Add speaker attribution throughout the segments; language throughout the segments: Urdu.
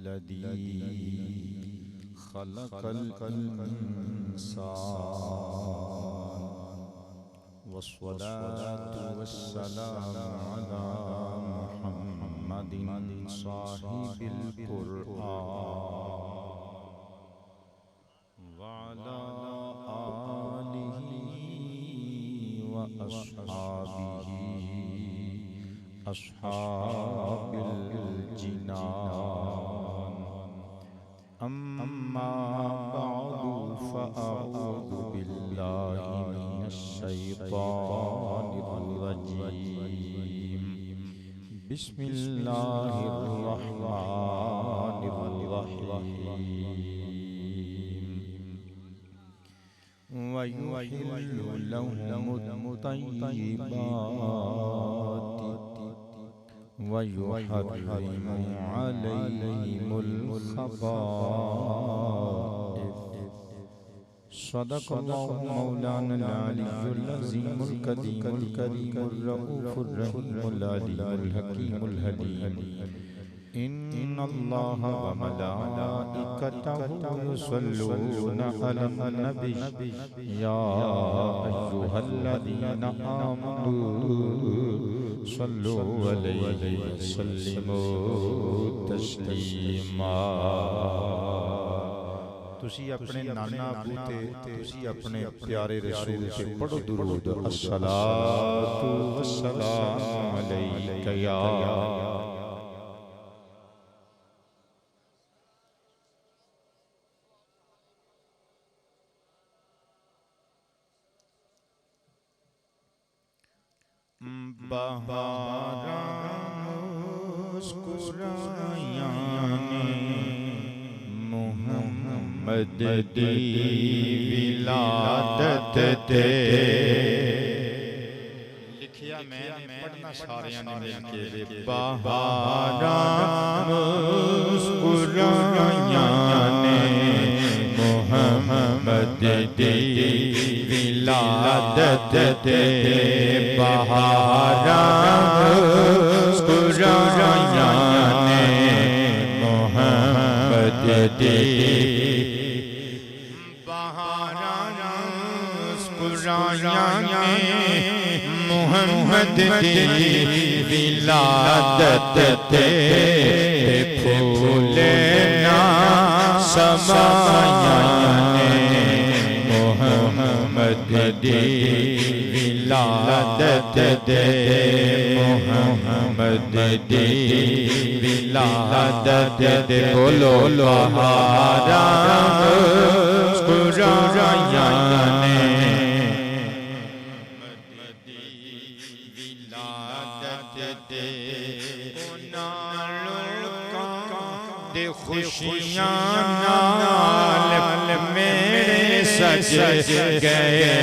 Speaker 1: الذي خلق الإنسان والصلاة والسلام على محمد صاحب القرآن وعلى آله وأصحابه أصحاب الجنان أما بعد فأعوذ بالله من الشيطان الرجيم بسم الله الرحمن الرحيم ويحل لهم الطيبات ويحرم عليهم الخبائث صدق الله مولانا العلي العظيم الكريم الرؤوف الرحيم العليم الحكيم الحليم إن الله وملائكته يصلون على النبي يا أيها الذين آمنوا صلوا عليه وسلموا تسليما تسی اپنے نانا ابو تے تسی اپنے پیارے رسول تے پڑھو درود الصلاۃ والسلام علیک یا بہاراں مسکرایاں محمد دی ولادت تے لکھیا میں پڑھنا ساریاں نے مل کے بہاراں مسکرایاں محمد دی ولادت تے بہاراں مسکرایاں محمد دی محمد دی ولادت تے پھولے نا سمایاں محمد دی ولادت تے محمد دی ولادت تے بولو بہاراں مسکرایاں خوشیاں نال میرے سج گئے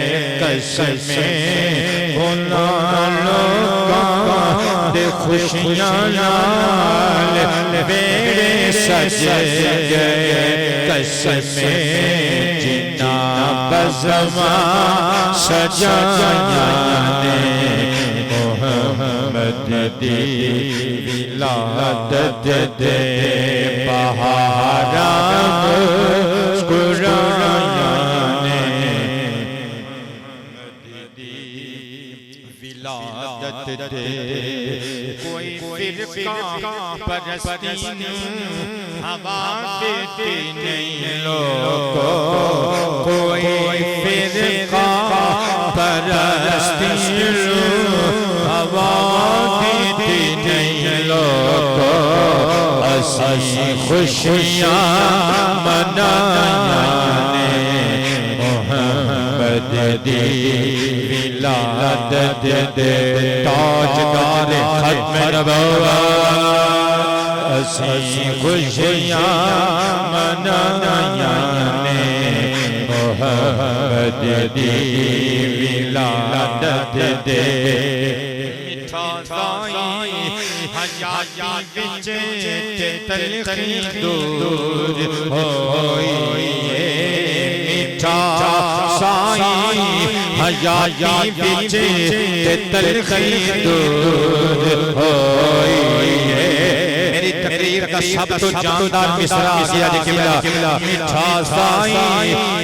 Speaker 1: قسمیں انہاں لوکاں دے خوشیاں نال میرے سج گئے قسمیں جنہاں بزماں سجایاں نے محمد دی ولادت تے بہاراں مسکرایاں محمد دی ولادت تے کوئی فرقہ پرستی ہوا دیتی نہیں لوگو کوئی فرقہ پرستی ہوا دیتی نہیں لوگو اسی خوشیاں منائیں محمد دی ولادت تے تاجدار ختم نبوت اسی خوشیاں منائیں محمد دی ولادت تے حیاتی وچ تلخی دور ہوئی میٹھا سائی حیاتی وچ تلخی دور ہوئی میری تقریر دا سب تو جاندار مصرع آ گیا جی قبلہ میٹھا سائی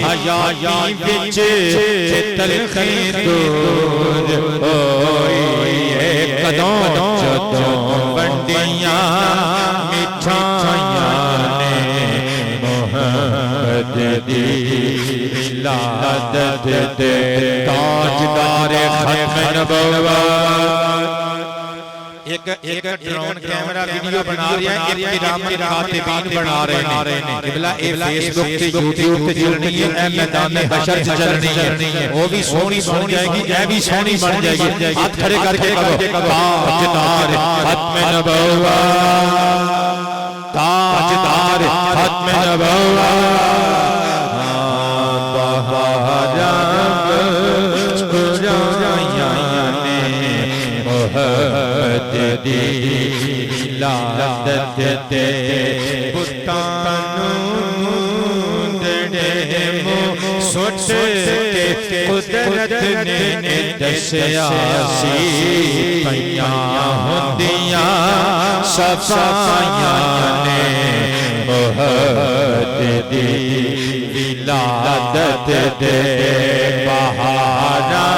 Speaker 1: حیاتی وچ تلخی دور ہوئی کدوں جدوں ونڈیاں مٹھائیاں نے محمد دی ولادت دے تاجدار ختم نبوت ایک ڈرون کیمرہ ویڈیو بنا رہے ہیں ایک کرامن کاتبین بنا رہے ہیں قبلہ اے فیس بک تے یوٹیوب تے چلنی ہے اے میدان بشر تے چلنی ہے وہ بھی سونی بن جائے گی اے بھی سونی بن جائے گی ہاتھ کھڑے کر کے کہو تاجدار ختم نبوت تاجدار ختم نبوت دی ولادت دے بتانوں دڑے سوچ کے قدرت نے دسیا سی پیاں ہوندیاں صفائیاں نے محمد دی ولادت دے بہاراں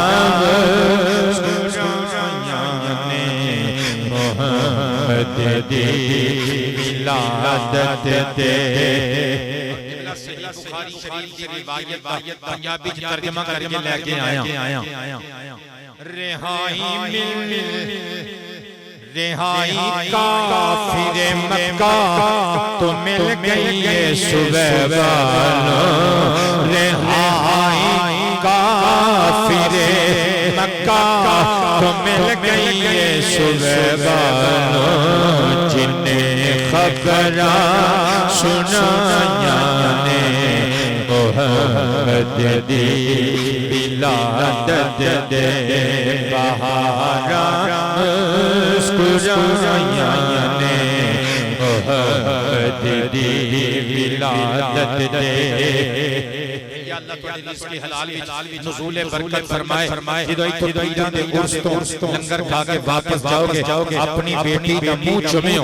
Speaker 1: دی ولادت دے صحیح بخاری شریف کی روایت پنجابی ترجمہ کر کے لے کے آیا رہائی کافر مکہ تو مل گئی ہے سبحان رہائی کافر مکہ تو مل گئی ہے سبحان جنہیں خبراں سنائیاں نے محمد دی ولادت دے بہاراں مسکرائیاں نے محمد دی ولادت دے یا اللہ تعالی رزق حلال وچ نزول برکت فرمائے جدوں ایتھوں پیراں دے عرس تو لنگر کھا کے واپس جاؤ گے اپنی بیٹی دا منہ چومیو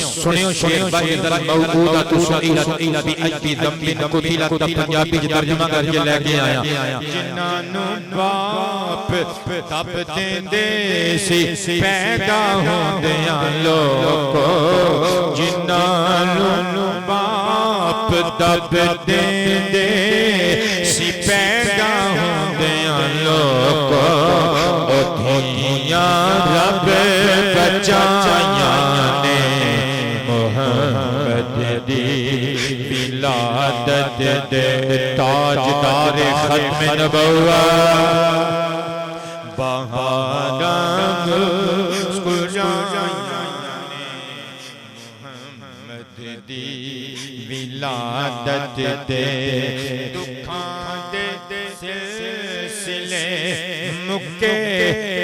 Speaker 1: سنیو بائدل موعودۃ سئیلۃ بأی ذنب قتلت پنجابی ترجمہ کر کے لے کے آیا جنہاں نوں باپ تب دیندے سی پیدا ہوندیاں لوکو جنہاں نوں باپ تب دیندے سی پیدا ہوندیاں لوکو اتھیاں رب بچائیاں نے محمد دی ولادت دے تاجدار ختم نبوت بہاراں مسکرائیاں نے محمد دی ولادت دے دکھاں دے سلسلے مکے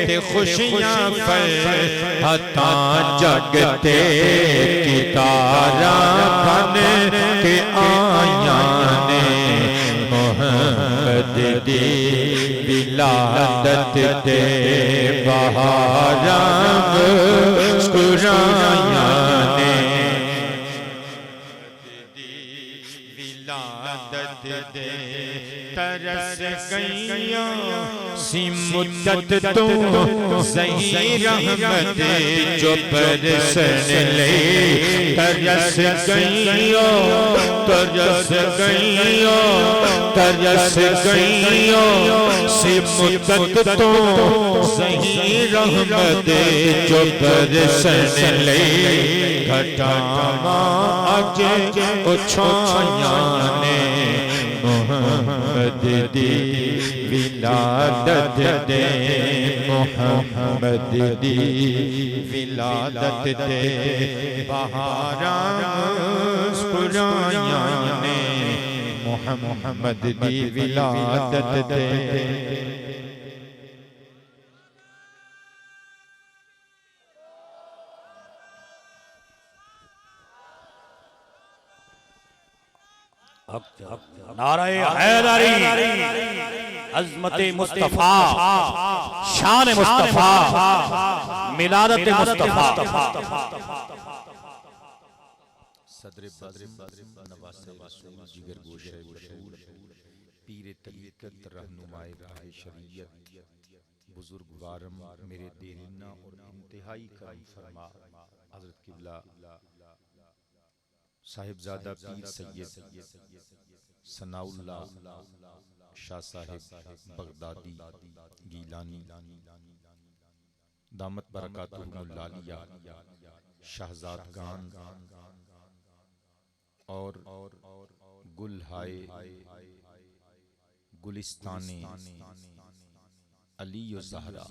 Speaker 1: تے خوشیاں پر ہتاں جگتے کی تاراں بن کے آیاں نے محمد دی ولادت دے بہاراں مسکرائیاں نے ترس گئیاں سی مدت تو ظہیر رحمت جو برسن لے ترس گئیاں سی مدت تو ظہیر رحمت جو برسن لے گھٹاواں اج اچھائیاں نے محمد دی ولادت دے محمد دی ولادت دے بہاراں مسکرائیاں نے محمد دی ولادت دے
Speaker 2: نعرہ حیدری عظمت مصطفیٰ شان مصطفیٰ ملادت مصطفیٰ
Speaker 1: صدر بزم نواسے رسول جگر گوشہ بشور پیر طریقت رہنمائے راہ شریعت بزرگوارم میرے دیرینہ اور انتہائی کرم فرما حضرت قبلہ صاحبزادہ پیر سید ثناء اللہ شاہ صاحب بغدادی گیلانی دامت برکاتہم العالیہ شہزادگان اور گل ہائے گلستان علی و زہرا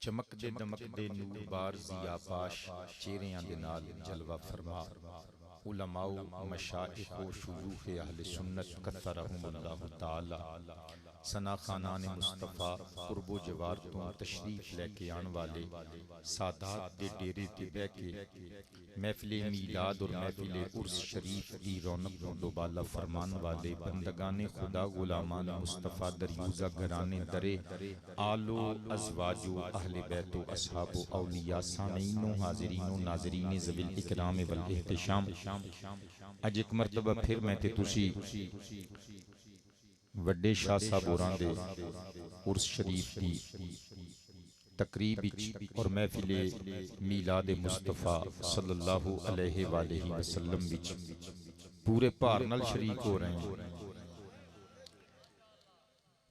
Speaker 1: چمک دے دمک دے نور بار ضیا پاش چہریاں دے نال جلوہ فرما علماء مشائخ و شیوخ اہل سنت کثرہم اللہ تعالی ثنا خانان مصطفیٰ قرب و جوار تو تشریف لے کے آن والے سادات دے ڈیرے تے بے کے محفل میلاد اور محفل عرس شریف دی رونق و دوبالا فرمان والے بندگان خدا غلامان مصطفیٰ دریوزہ گرانے درے آل و ازواج و اہل بیت و اصحاب و اولیاء سامعین و حاضرین و ناظرین ذوی الاکرام والاحتشام اج ایک مرتبہ پھر میں تے تسی وڈے شاہ صاحب ہوراں دے عرس شریف دی تقریب اور محفل میلاد مصطفیٰ صلی اللہ علیہ وآلہ وسلم وچ پورے بھار نال شریک ہو رہے ہیں۔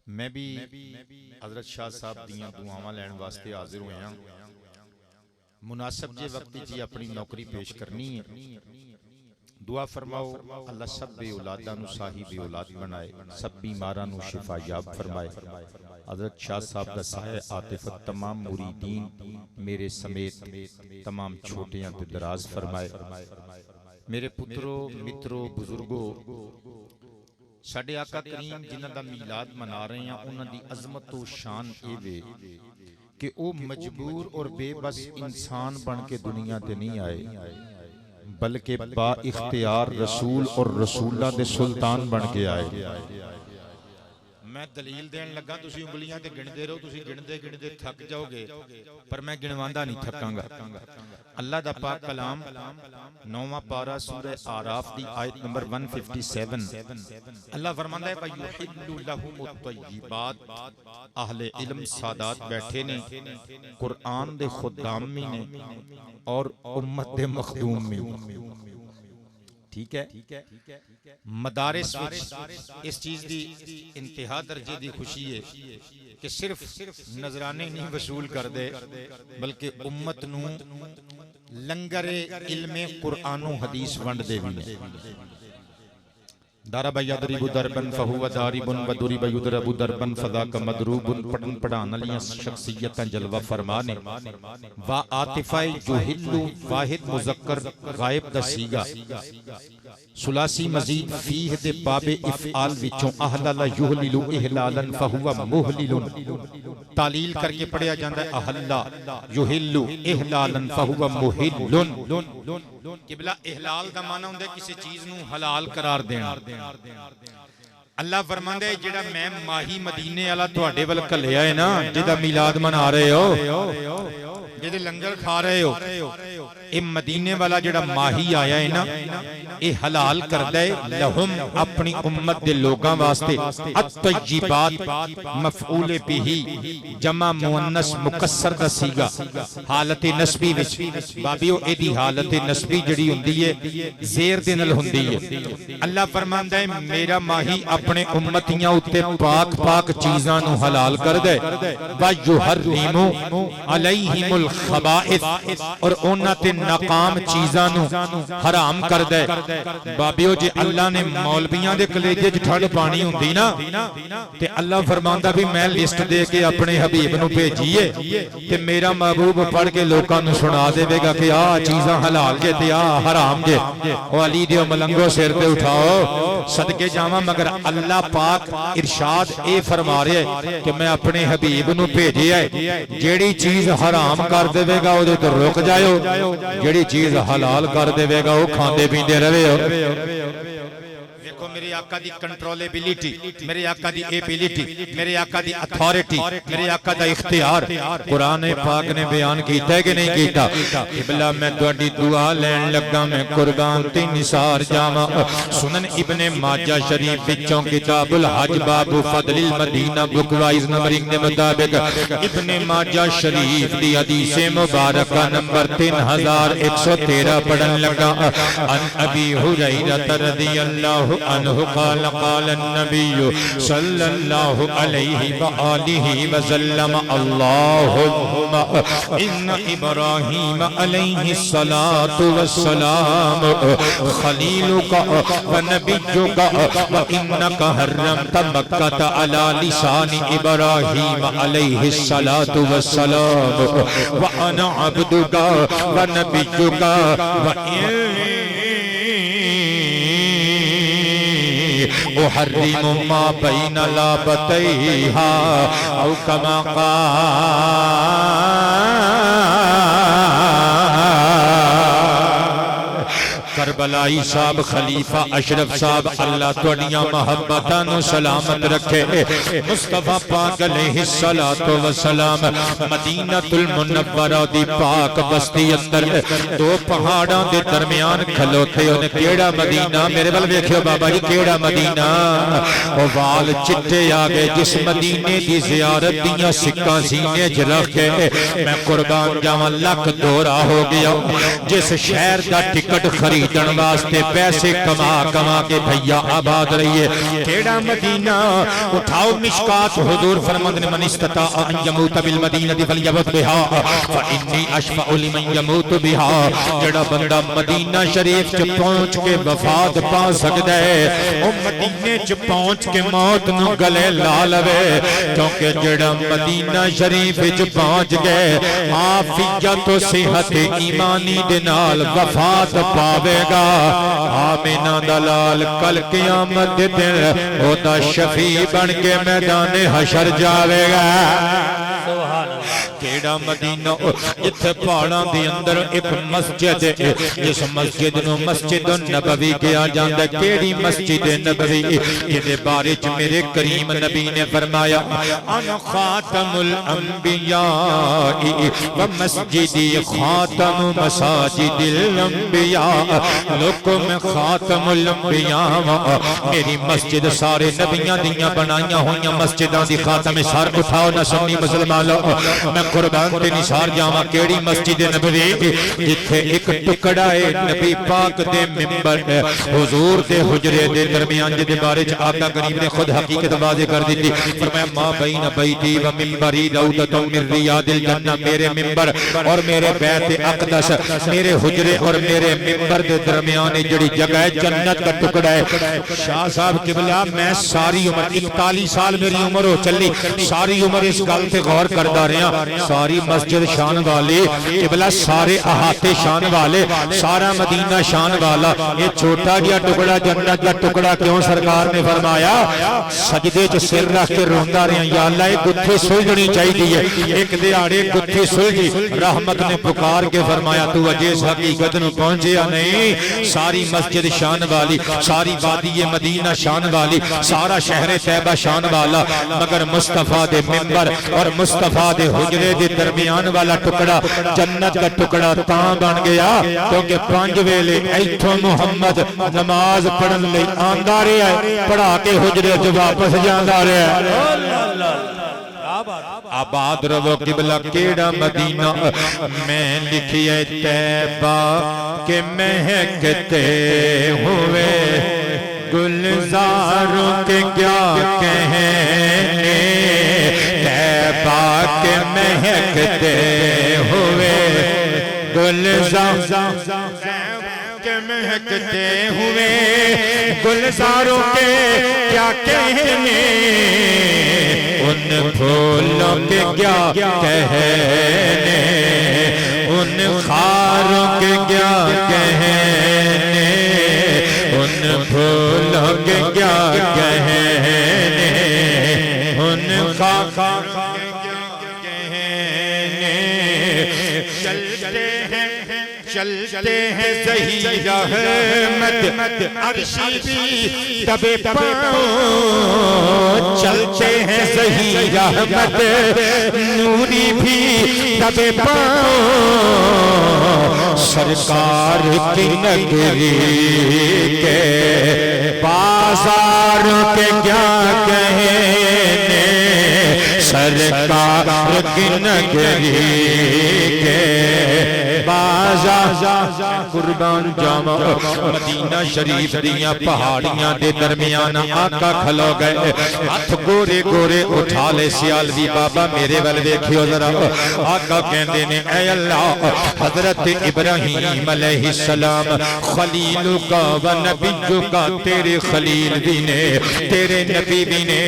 Speaker 1: میں بھی حضرت شاہ صاحب دیاں دعاواں لین واسطے حاضر ہوئے ہیں۔ مناسب جے وقت جی اپنی نوکری پیش کرنی ہے، دعا فرماؤ اللہ سب بے اولاداں نو صاحب اولاد بنائے، سب بیماراں نو شفا یاب فرمائے۔ حضرت شاہ صاحب دا سایہ عاطفت تمام مریدین میرے سمیت تمام چھوٹیاں تے دراز فرمائے۔ میرے پترو مترو بزرگو، ساڈے آقا کریم جنہاں دا میلاد منا رہے ہیں، انہاں دی عظمت و شان اے وے کہ او مجبور اور بے بس انسان بن کے دنیا تے نہیں آئے، بلکہ با اختیار رسول اور رسولہ دے سلطان بن کے آئے۔ میں دلیل دین لگا تسی انگلیاں تے گندے رہو، تسی گندے گندے تھک جاؤ گے، پر میں گنواندہ نہیں تھکاں گا۔ اللہ دا پاک کلام 9واں پارہ سورہ آراف دی آیت نمبر 157 اللہ فرماندا ہے وَيُحِلُّ لَهُمُ الطَّيِّبَاتِ، اہل علم سادات بیٹھے نے، قرآن دے خدامی نے اور امت دے مخدوم میں، ٹھیک ہے۔ مدارس وچ اس چیز دی انتہا درجے دی خوشی ہے کہ صرف نظرانے نہیں وصول کر دے، بلکہ امت نو لنگر علم قرآن و حدیث ونڈ دے بھی۔ دارب یضرب دربن فہو دارب ودرب یضرب دربن فذاک مدروب، پڑھن پڑھان والیاں شخصیتاں جلوہ فرمانے وا عاطفہ جوہل واحد مذکر غائب دا سیگا ثلاثی مزید فیہ دے باب افعال وچوں احلل یحلل احلالا فہو محلل، تعلیل کر کے پڑھیا جاندا ہے احلا یحل احلالا فہو محل۔ قبلہ احلال دا معنی ہوندا ہے کسی چیز نو حلال قرار دینا۔ اللہ فرماندا ہے جڑا میں ماہی مدینے والا تواڈے ول کلیا ہے نا، جدا میلاد منا رہے ہو، جدے لنگر کھا رہے ہو، اے مدینے والا جڑا ماہی آیا ہے نا، اے حلال کردہ ہے لہم اپنی امت دے لوگاں واسطے الطیبات مفعول بہی جمع مؤنث مکسر دا سیگا حالت نسبی وچ بابیو اے دی حالت نسبی جڑی ہوندی ہے زیر دے نال ہوندی ہے۔ اللہ فرماندا ہے میرا ماہی اپنے امتیاں اُتے پاک پاک چیزاں نو حلال کر دے وَيُحَرِّمُ عَلَيْهِمُ الْخَبَائِث، اور انہاں تے ناکام چیزاں نو حرام کر دے۔ بابیو جی اللہ نے مولویاں دے کلیجے جی ٹھنڈ پانی ہوندی نا، تے اللہ فرماندا بھی میں لسٹ دے کے اپنے حبیب نو بھیجیے تے میرا محبوب پڑھ کے لوکاں نو سنا دے گا کہ آ چیزاں حلال جے تے آ حرام جے۔ او علی دیو ملنگو سر تے اٹھاؤ صدقے جاواں، مگر اللہ پاک ارشاد اے فرما رہے کہ میں اپنے حبیب نو بھیجیا ہے جیڑی چیز حرام کر دے گا او دے تے رک جائیو، جیڑی چیز حلال کر دے گا او کھاندے پیندے رہے ہو۔ دیکھو میرے آقا دی کنٹرولبلٹی، میرے آقا دی ایبلٹی، میرے آقا دی اتھارٹی، میرے آقا دا اختیار قرآن پاک نے بیان کیتا ہے کہ نہیں کیتا؟ قبلہ میں تہاڈی دعا لین لگا میں قربان تے نثار جاواں سنن ابن ماجہ شریف وچوں کتاب الحج باب فضل المدینہ بک وائز نمبرنگ دے مطابق ابن ماجہ شریف دی حدیث مبارکہ نمبر 3113 پڑھن لگا ان ابی ہریرہ رضی اللہ عنہ قال قال النبی صلی اللہ علیہ وآلہ وسلم اللہم ان ابراہیم علیہ الصلاة والسلام خلیلک ونبیک وانک حرمت مکۃ علی لسان ابراہیم علیہ الصلاة والسلام وانا عبدک ونبیک احرم ما بین لابتیہا او کما قال کربلائی صاحب خلیفہ اشرف صاحب اللہ توڑیاں محبتانو سلامت رکھے مصطفیٰ پاک علیہ السلام مدینہ المنورہ دی پاک بستی اندر دو پہاڑاں دے درمیان کھلوتے انہیں کیڑا مدینہ میرے بل بیکھو بابا جی کیڑا مدینہ وہ وال چٹے آگے جس مدینے دی زیارت دیاں سکہ سینے جرکھے میں قربان جاواں لکھ دورہ ہو گیا جس شہر دا ٹکٹ خریدن واسطے پیسے کما کے بھیا آباد رہیے کیڑا مدینہ اٹھاؤ مشکات حضور فرمند نے من استطاع ان یموت بالمدینہ فلیمت بہا فانی اشفع لمن یموت بہا جڑا بندہ مدینہ شریف چ پہنچ کے وفات پا سکدا ہے او مدینے چ پہنچ کے موت نو گلے لا لوے کیونکہ جڑا مدینہ شریف چ پہنچ گئے عافیت و صحت ایمانی دے نال وفات پاوے گا آمینہ دلال کل قیامت دن او دا شفیع بن کے میدان حشر جاوے گا سبحان اللہ کیڑا مدینہ جتھے پہاڑاں دے اندر ایک مسجد ہے جس مسجد نو مسجد النبوی کیا جاندا کیڑی مسجد نبوی یہ بارے چ میرے کریم نبی نے فرمایا انا خاتم الانبیاء و مسجدی خاتم مساجد الانبیاء لوگوں میں خاتم الانبیاء میری مسجد سارے نبیاں دیاں بنائیاں ہویاں مسجداں دی خاتم سر اٹھاؤ نہ سنی مسلمان لو میں قربان تے نثار جاواں کیڑی مسجد نبوی جتھے ایک ٹکڑا ہے نبی پاک دے منبر حضور دے حجرے دے درمیان جے بارے چ آقا کریم نے خود حقیقت واضح کر دی فرمایا ما بین بیتی و منبری روضۃ من ریاض الجنہ میرے منبر اور میرے بیت اقدس میرے حجرے اور میرے منبر دے درمیان جڑی جگہ ہے جنت کا ٹکڑا ہے شاہ صاحب قبلہ میں ساری عمر 41 سال میری عمر ہو چلی ساری عمر اس گل تے غور کردا رہیا ساری مسجد شان والے قبلہ سارے احاطے شان والے سارا مدینہ شان والا یہ چھوٹا گیا ٹکڑا جنت کا ٹکڑا کیوں سرکار نے فرمایا سجدے چ سر رکھ کے روندا رہیا یا اللہ یہ گتھی سلجھنی چاہیے ایک دیہاڑے گتھی سلجھی رحمت نے پکار کے فرمایا تو اجے اس حقیقت نو پہنچیا نہیں ساری مسجد شان والی ساری وادی مدینہ شان والی سارا شہر طیبہ شان والا مگر مصطفیٰ دے منبر اور مصطفیٰ دے حجرے دے درمیان والا ٹکڑا جنت کا ٹکڑا تاں بن گیا کیونکہ 5 ویلے ایتھوں محمد نماز پڑھن لئی آندا رہیا ہے پڑھا کے حجرے چ واپس جاندا رہیا ہے آباد رو قبلہ کیڑا مدینہ میں لکھیے طیبہ کہ مہکتے ہوئے گلزاروں کے کیا کہنے طیبہ کے مہکتے ہوئے گلزاروں کے مہکتے ہوئے گلزاروں کے کیا کہنے ان پھولوں کے کیا کہنے ان خاروں کے کیا کہنے ان پھولوں کے کیا کہنے ان خاروں کے کیا کہنے چلتے ہیں چلتے ہیں ظہیر احمد عرشی بھی دبے پاؤں چلتے ہیں ظہیر احمد نوری بھی دبے پاؤں سرکار کی نگری کے بازار کے کیا کہنے سرکار کی نگری کے بازار قربان جاواں مدینہ شریف دیاں پہاڑیاں دے درمیان آقا کھلو گئے ہاتھ گورے گورے اٹھا لے سیالوی بابا میرے ول ویکھیو ذرا آقا کہندے نے اے اللہ حضرت ابراہیم علیہ السلام خلیل کا و نبی کا تیرے خلیل بھی نے تیرے نبی بھی نے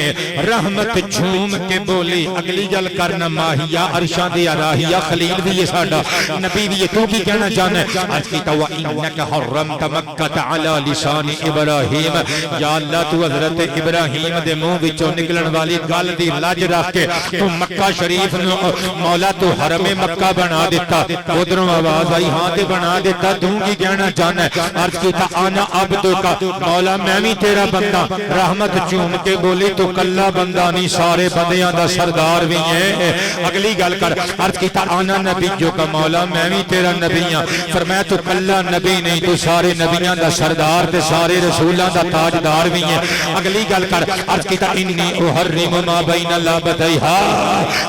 Speaker 1: رحمت جھوم کے بولی اگلی گل کرنا ماہیا عرشاں دی راہیا خلیل بھی یہ ساڈا نبی بھی یہ تو کی کہنا چاہنا ہے آج کی تو انک حرمت مکہ علی لسان ابراہیم یا اللہ تو حضرت ابراہیم دے منہ وچوں نکلن والی گل دی لاج رکھ کے تو مکہ شریف نو مولا تو حرم مکہ بنا دیتا ادھروں آواز آئی ہاں تے بنا دیتا تو کی کہنا چاہنا ہے آج کی تو انا عبدو کا مولا میں بھی تیرا بندہ رحمت چوم کے بولی تو کلا بندہ نہیں سارے بندیاں دا سردار بھی ہیں اگلی گل کر عرض کی تا آنا نبی جو کا مولا میں بھی تیرا نبیاں فرمایا تو کلا نبی نہیں تو سارے نبیاں دا سردار تے سارے رسولاں دا تاجدار بھی ہیں اگلی گل کر عرض کی تا انی احرم ما بین لابتیہا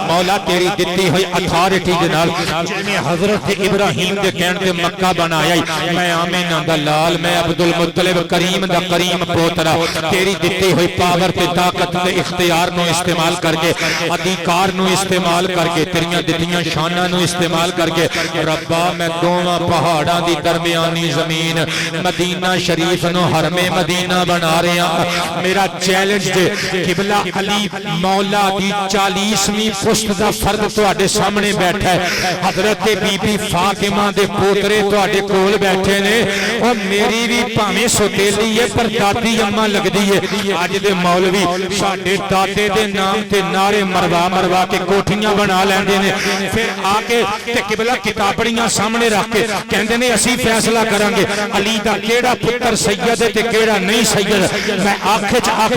Speaker 1: مولا تیری دتی ہوئی اتھارٹی جنال جنہیں حضرت ابراہیم دے کہن تے مکہ بنایا میں آمینہ دا لال میں عبدالمطلب کریم دا کریم پوترا تیری دتی ہوئی پاور تے طاقت تے اختیار نو استعمال کر کے ادھیکار نو استعمال کر کے تیریاں دتیاں شانہ نو استعمال کر کے ربا میں دوواں پہاڑاں دی درمیانی زمین مدینہ شریف نو حرم مدینہ بنا رہے ہیں میرا چیلنج دے قبلہ علی مولا دی 40ویں پشت دا فرد تواڈے سامنے بیٹھا ہے حضرت بی بی فاطمہ دے پوترے تواڈے کول بیٹھے نے اور میری بھی پاویں سوتیلی ہے پر دادی اماں لگدی ہے اج دے مولوی ساڈے دادے دے نام تے نعرے مروا مروا کے کوٹھیاں بنا لیندے نے پھر آ کے تے قبلہ کتابڑیاں سامنے رکھ کے کہندے نے اسی فیصلہ کریں گے علی دا کیڑا پتر سید ہے تے کیڑا نہیں سید میں آنکھ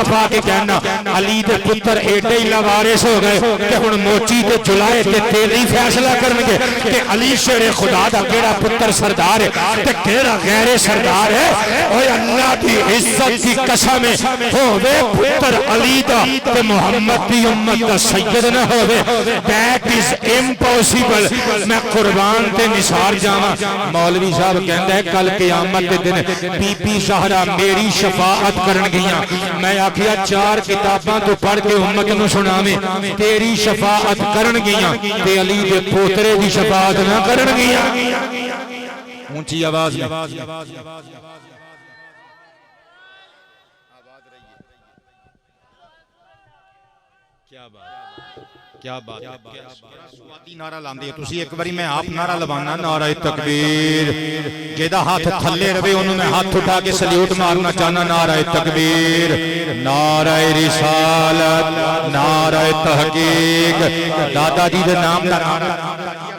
Speaker 1: پا کے کہنا علی دے پتر ایڈے ہی لوارث ہو گئے کہ ہن موچی تے جلائے تے تیری فیصلہ کریں گے کہ علی شیر خدا دا کیڑا پتر سردار ہے تے کیڑا غیر سردار ہے اوے اللہ دی عزت دی قسم ہووے پتر علی دا تے محمد دی امت دا سید نہ ہووے that is impossible میں قربان تے نثار جاواں مولوی صاحب کہندا ہے کل قیامت دے دن بی بی زہرا میری شفاعت کرن گیاں میں آکھیا 4 کتاباں تو پڑھ کے امت نو سناویں تیری شفاعت کرن گیاں تے علی دے پوترے دی شفاعت نہ کرن گیاں اونچی آواز میں کیا بات سوادی نعرہ لاندے ہو تسی ایک باری میں آپ نعرہ لوانا نعرہ تکبیر جیدہ ہاتھ تھلے روے انہوں میں ہاتھ اٹھا کے سلیوٹ مارنا چاہنا نعرہ تکبیر نعرہ رسالت نعرہ تحقیق دادا جی دے نام دا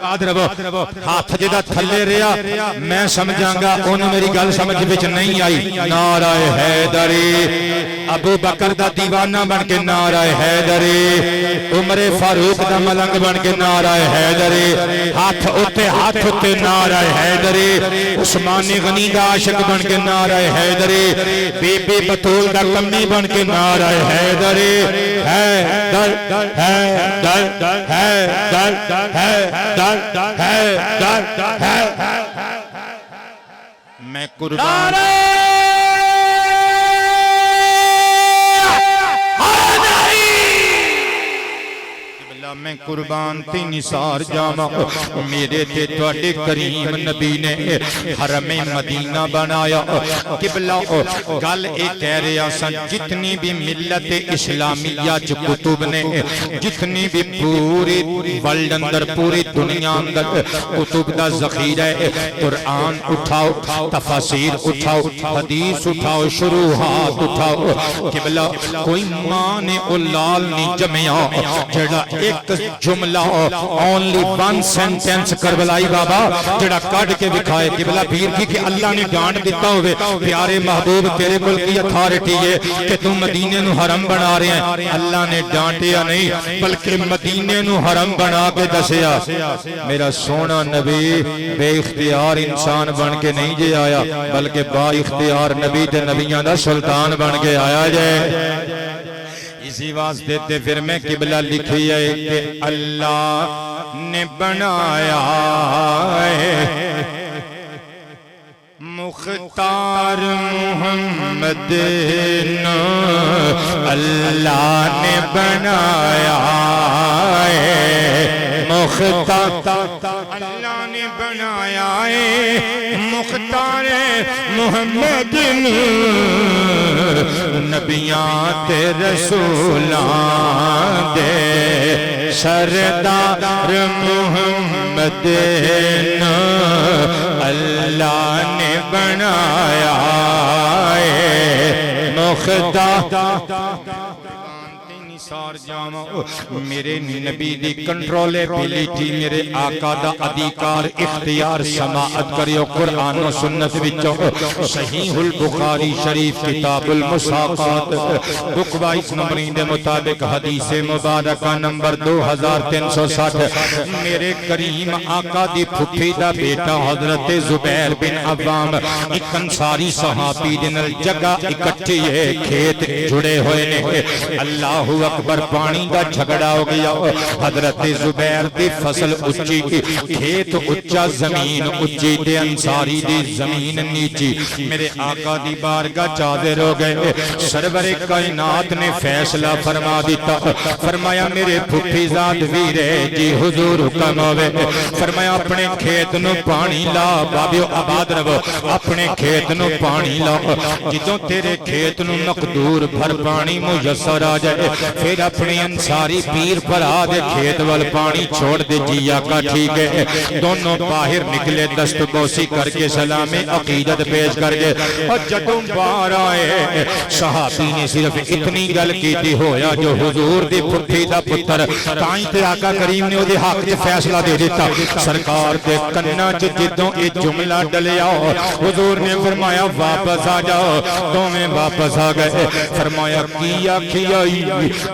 Speaker 1: یاد رہو ہاتھ جیدہ تھلے رہا میں سمجھاں گا انہوں میری گل سمجھ بچ نہیں آئی نعرہ حیدری ابو بکر دا دیوانہ بن کے نعرہ حیدری عمر فاروق دا ملنگ بن کے نعرہ حیدری ہاتھ اتے نعرہ حیدری عثمان غنی دا عاشق بن کے نعرہ حیدری بی بی بطول دا کمی بن کے نعرہ حیدری حیدر حیدر حیدر حیدر حیدر میں قربان میں قربان تے نثار جاواں میرے تے تواڈے کریم نبی نے حرم مدینہ بنایا قبلہ گل اے کہہ رہا سن جتنی بھی ملت اسلامیہ جو کتب نے جتنی بھی پوری ورلڈ اندر پوری دنیا اندر کتب دا ذخیرہ ہے قرآن اٹھاؤ تفاسیر اٹھاؤ حدیث اٹھاؤ شروحات اٹھاؤ قبلہ کوئی ماں نے اولال نہیں جمعہ جڑا ایک ایک جملہ only one sentence کربلائی بابا جڑا کٹ کے دکھائے قبلہ پیر کی کہ اللہ نے ڈانٹ دیتا ہوئے پیارے محبوب تیرے کل کی اتھارٹی ہے کہ تم مدینے نو حرم بنا رہے ہیں. اللہ نے ڈانٹیا نہیں بلکہ مدینے نو حرم بنا کے دسیا. میرا سونا نبی بے اختیار انسان بن کے نہیں جے آیا بلکہ با اختیار نبی تے نبیان دا سلطان بن کے آیا جائے. اسی واسطے تے پھر میں قبلہ لکھی ہے کہ اللہ نے بنایا ہے مختار محمد اللہ نے بنایا ہے مختار اللہ نے بنایا ہے مختار محمد نبیان تے رسولان دے سردار محمد اللہ نے بنایا ہے مختار سار جاما میرے نبی دی کنٹرولبیلیٹی میرے آقا دا ادھیکار اختیار سماعت کریو قرآن و سنت وچوں صحیح البخاری شریف کتاب المساقات بک 22 نمبرین دے مطابق حدیث مبارکہ نمبر 2360 میرے کریم آقا دی پھپھی دا بیٹا حضرت زبیر بن عوام ایک انصاری صحابی دنل جگہ اکٹھی ہے کھیت جڑے ہوئے نے اللہ اکبر پانی دا جھگڑا ہو گیا حضرت زبیر دی فصل اچھی کھیت اچھا زمین اچھی تے انصاری دی زمین نیچی میرے آقا دی بارگاہ چادر ہو گئے سرور کائنات نے فیصلہ فرما دیتا فرمایا میرے پھپھی زاد ویرے جی حضور حکم ہوئے فرمایا اپنے کھیت نو پانی لا بابیو آباد رہو اپنے کھیت نو پانی لا جدوں تیرے کھیت نو مقدور بھر پانی میسر آ جائے پھر اپنی انصاری پیر پر آدھے کھیت وال پانی چھوڑ دے جی آقا ٹھیک ہے دونوں باہر نکلے دست بوسی کر کے سلام عقیدت پیش کر کے اور جدوں باہر آئے صحابی نے صرف اتنی گل کی تھی ہویا جو حضور دی پھپھی دا پتر تائیں تے آقا کریم نے دے حق تے فیصلہ دے دیتا سرکار دے کنہ جدوں اے جملہ ڈلیا حضور نے فرمایا واپس آ جاؤ تمہیں واپس آ گئے فرمایا کیا کھیائی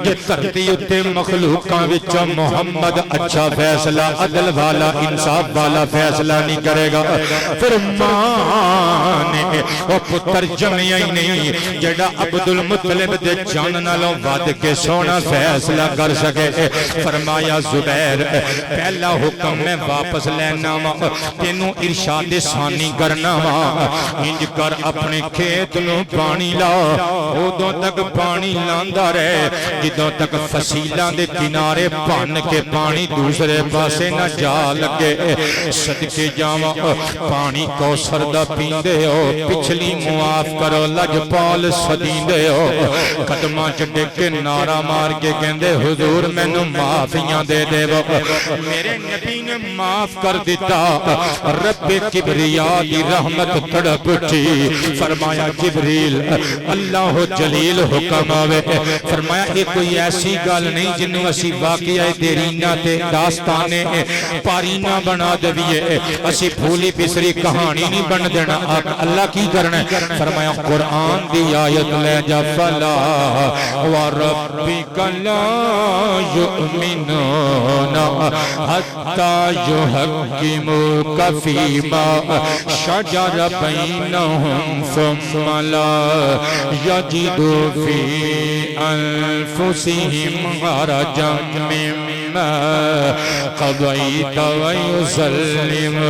Speaker 1: کہ ترتی اتے مخلوقاں وچا محمد اچھا فیصلہ عدل والا انصاف والا فیصلہ نہیں کرے گا پھر ماں نے وہ پتر جمعی نہیں جڑا عبدالمطلب دے جان نالوں ود کے سونا فیصلہ کر سکے فرمایا زبیر پہلا حکم میں واپس لینا وا تینوں ارشاد ثانی کرنا وا انج کر اپنے کھیت نو پانی لا ادوں تک پانی لاندا رہے جدوں تک فصیلاں دے کنارے بن کے پانی دوسرے پاسے نہ جا لگے صدقے جاواں پانی کوثر دا پیندے ہو پچھلی معاف کرو لجپال سدیندے ہو قدماں چ ڈگ کے نعرہ مار کے کہندے حضور مینوں معافیاں دے دے میرے نبی نے معاف کر دیتا رب کبریا دی رحمت تڑپ اٹھی فرمایا جبریل اللہ جلیل حکم آوے فرمایا ایک کوئی ایسی گل نہیں جنہوں اسی واقعہ دیرینہ تے داستانے پارینہ بنا دویے اسی پھولی پسری کہانی نہیں بن دینا اللہ کی کرنا فرمایا قرآن دی آیت لے جا فلا وَرَبِّكَ لَا يُؤْمِنُونَ حَتَّى يُحَكِّمُوكَ فِيمَا شَجَرَ بَيْنَهُمْ ثُمَّ لَا يَجِدُوا فِي أَنفُسِهِمْ حَرَجًا مِّمَّا قَضَيْتَ وَيُسَلِّمُوا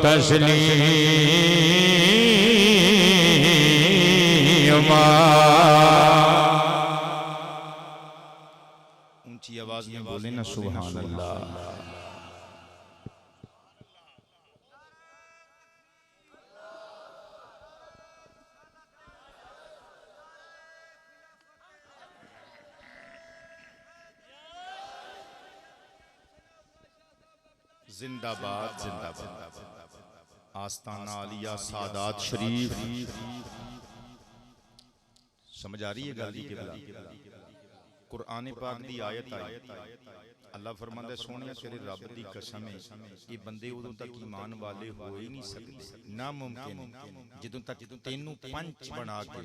Speaker 1: تَسْلِيمًا اونچی آواز میں بولیں نا سبحان اللہ زندہ باد زندہ باد آستانہ عالیہ سادات شریف سمجھ آ رہی ہے گالی کے بلا قرآن پاک دی آیت آئی اللہ فرماندا ہے سونیا تیرے رب دی قسم ہے یہ بندے ادوں تک ایمان والے ہو ہی نہیں سکتے ناممکن جدوں تک تینوں پنچ بنا کے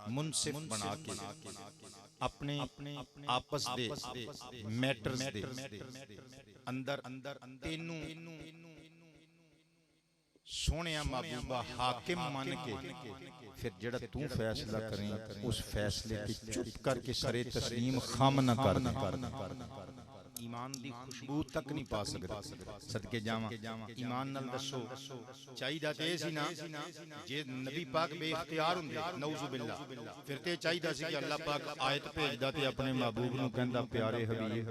Speaker 1: منصف بنا کے اپنے آپس دے میٹرز دے اندر تینوں سونیا محبوبہ حاکم مان کے پھر جڑا تو فیصلہ کریں اس فیصلے کی چپ کر کے سرے تسلیم خام نہ کر ایمان دی خوشبو تک نہیں پا سکتے صدقے جاواں ایمان نال دسو چاہیدا تے سی نا جے نبی پاک بے اختیار ہوندے نعوذ باللہ پھر تے چاہیدا سی کہ اللہ پاک آیت بھیجدا تے اپنے محبوب نو کہندا پیارے حبیب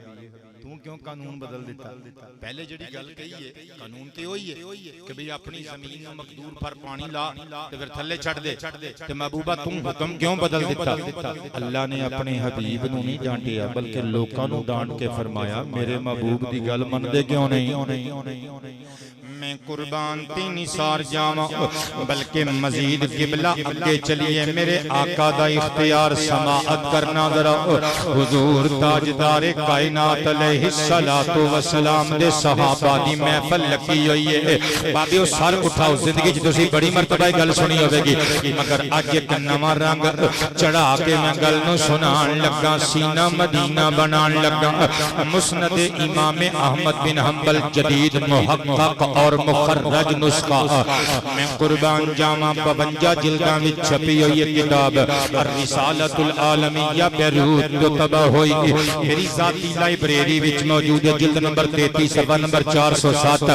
Speaker 1: تو کیوں قانون بدل دیتا پہلے جڑی گل کہی ہے قانون تے ہوئی ہے کہ بھئی اپنی زمین نو مقدور پر پانی لا تے پھر تھلے چھڈ دے تے محبوبہ تم حکم کیوں بدل دیتا اللہ نے اپنے حبیب نو نہیں ڈانٹیا بلکہ لوکاں نو ڈانٹ کے فرمایا میرے محبوب دی گل من دے کیوں نہیں میں قربان تین نثار جاواں بلکہ مزید قبلہ اگے چلیے میرے آقا دا اختیار سماعت کرنا ذرا حضور تاجدار کائنات علیہ الصلوۃ والسلام دے صحابہ دی محفل لگی ہوئی ہے بابیو سر اٹھاؤ زندگی وچ تسی بڑی مرتبہ گل سنی ہوے گی مگر اج ایک نواں رنگ چڑھا کے میں گل نو سنان لگا سینہ مدینہ بنان لگا مسند امام احمد بن حنبل جدید محقق اور مخرج نسخہ میں قربان جاواں 52 جلداں وچ چھپی ہوئی کتاب الرسالۃ العالمیہ بیروت جو طبع ہوئی میری ذاتی لائبریری وچ موجود ہے جلد نمبر 33 صفحہ نمبر 407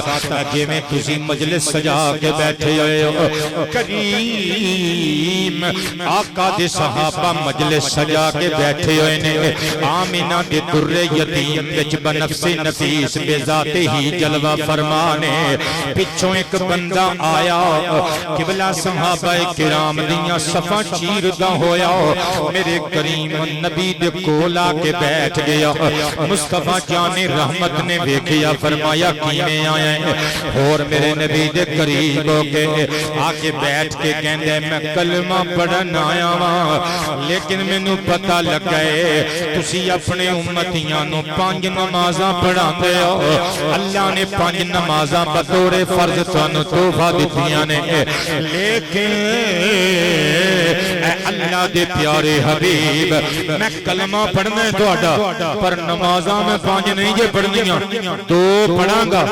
Speaker 1: جویں تسی مجلس سجا کے بیٹھے ہوئے ہو کریم آقا دے صحابہ مجلس سجا کے بیٹھے ہوئے نے آمینہ دے در یتیم وچ بنفس نفیس بے ذات ہی جلوہ فرمانے پچھوں ایک بندہ آیا قبلہ صحابہ کرام دیاں صفا چیردہ ہویا میرے کریم نبی دے کول آ کے بیٹھ گیا مصطفیٰ جان رحمت نے دیکھیا فرمایا کینے آیا ہے اور میرے نبی دے قریب ہو کے آ کے بیٹھ کے کہندے میں کلمہ پڑھن آیا ہاں لیکن مینوں پتہ لگ گئے تسی اپنے امتیاں نو 5 نمازاں پڑھاندے ہو اللہ نے 5 نمازاں بطور فرض تانوں تحفہ دتیاں نے لیکن اے اللہ دے پیارے حبیب میں کلمہ پڑھنا ہے تہاڈا پر نمازاں میں 5 نہیں جے پڑھنیاں 2 پڑھاں گا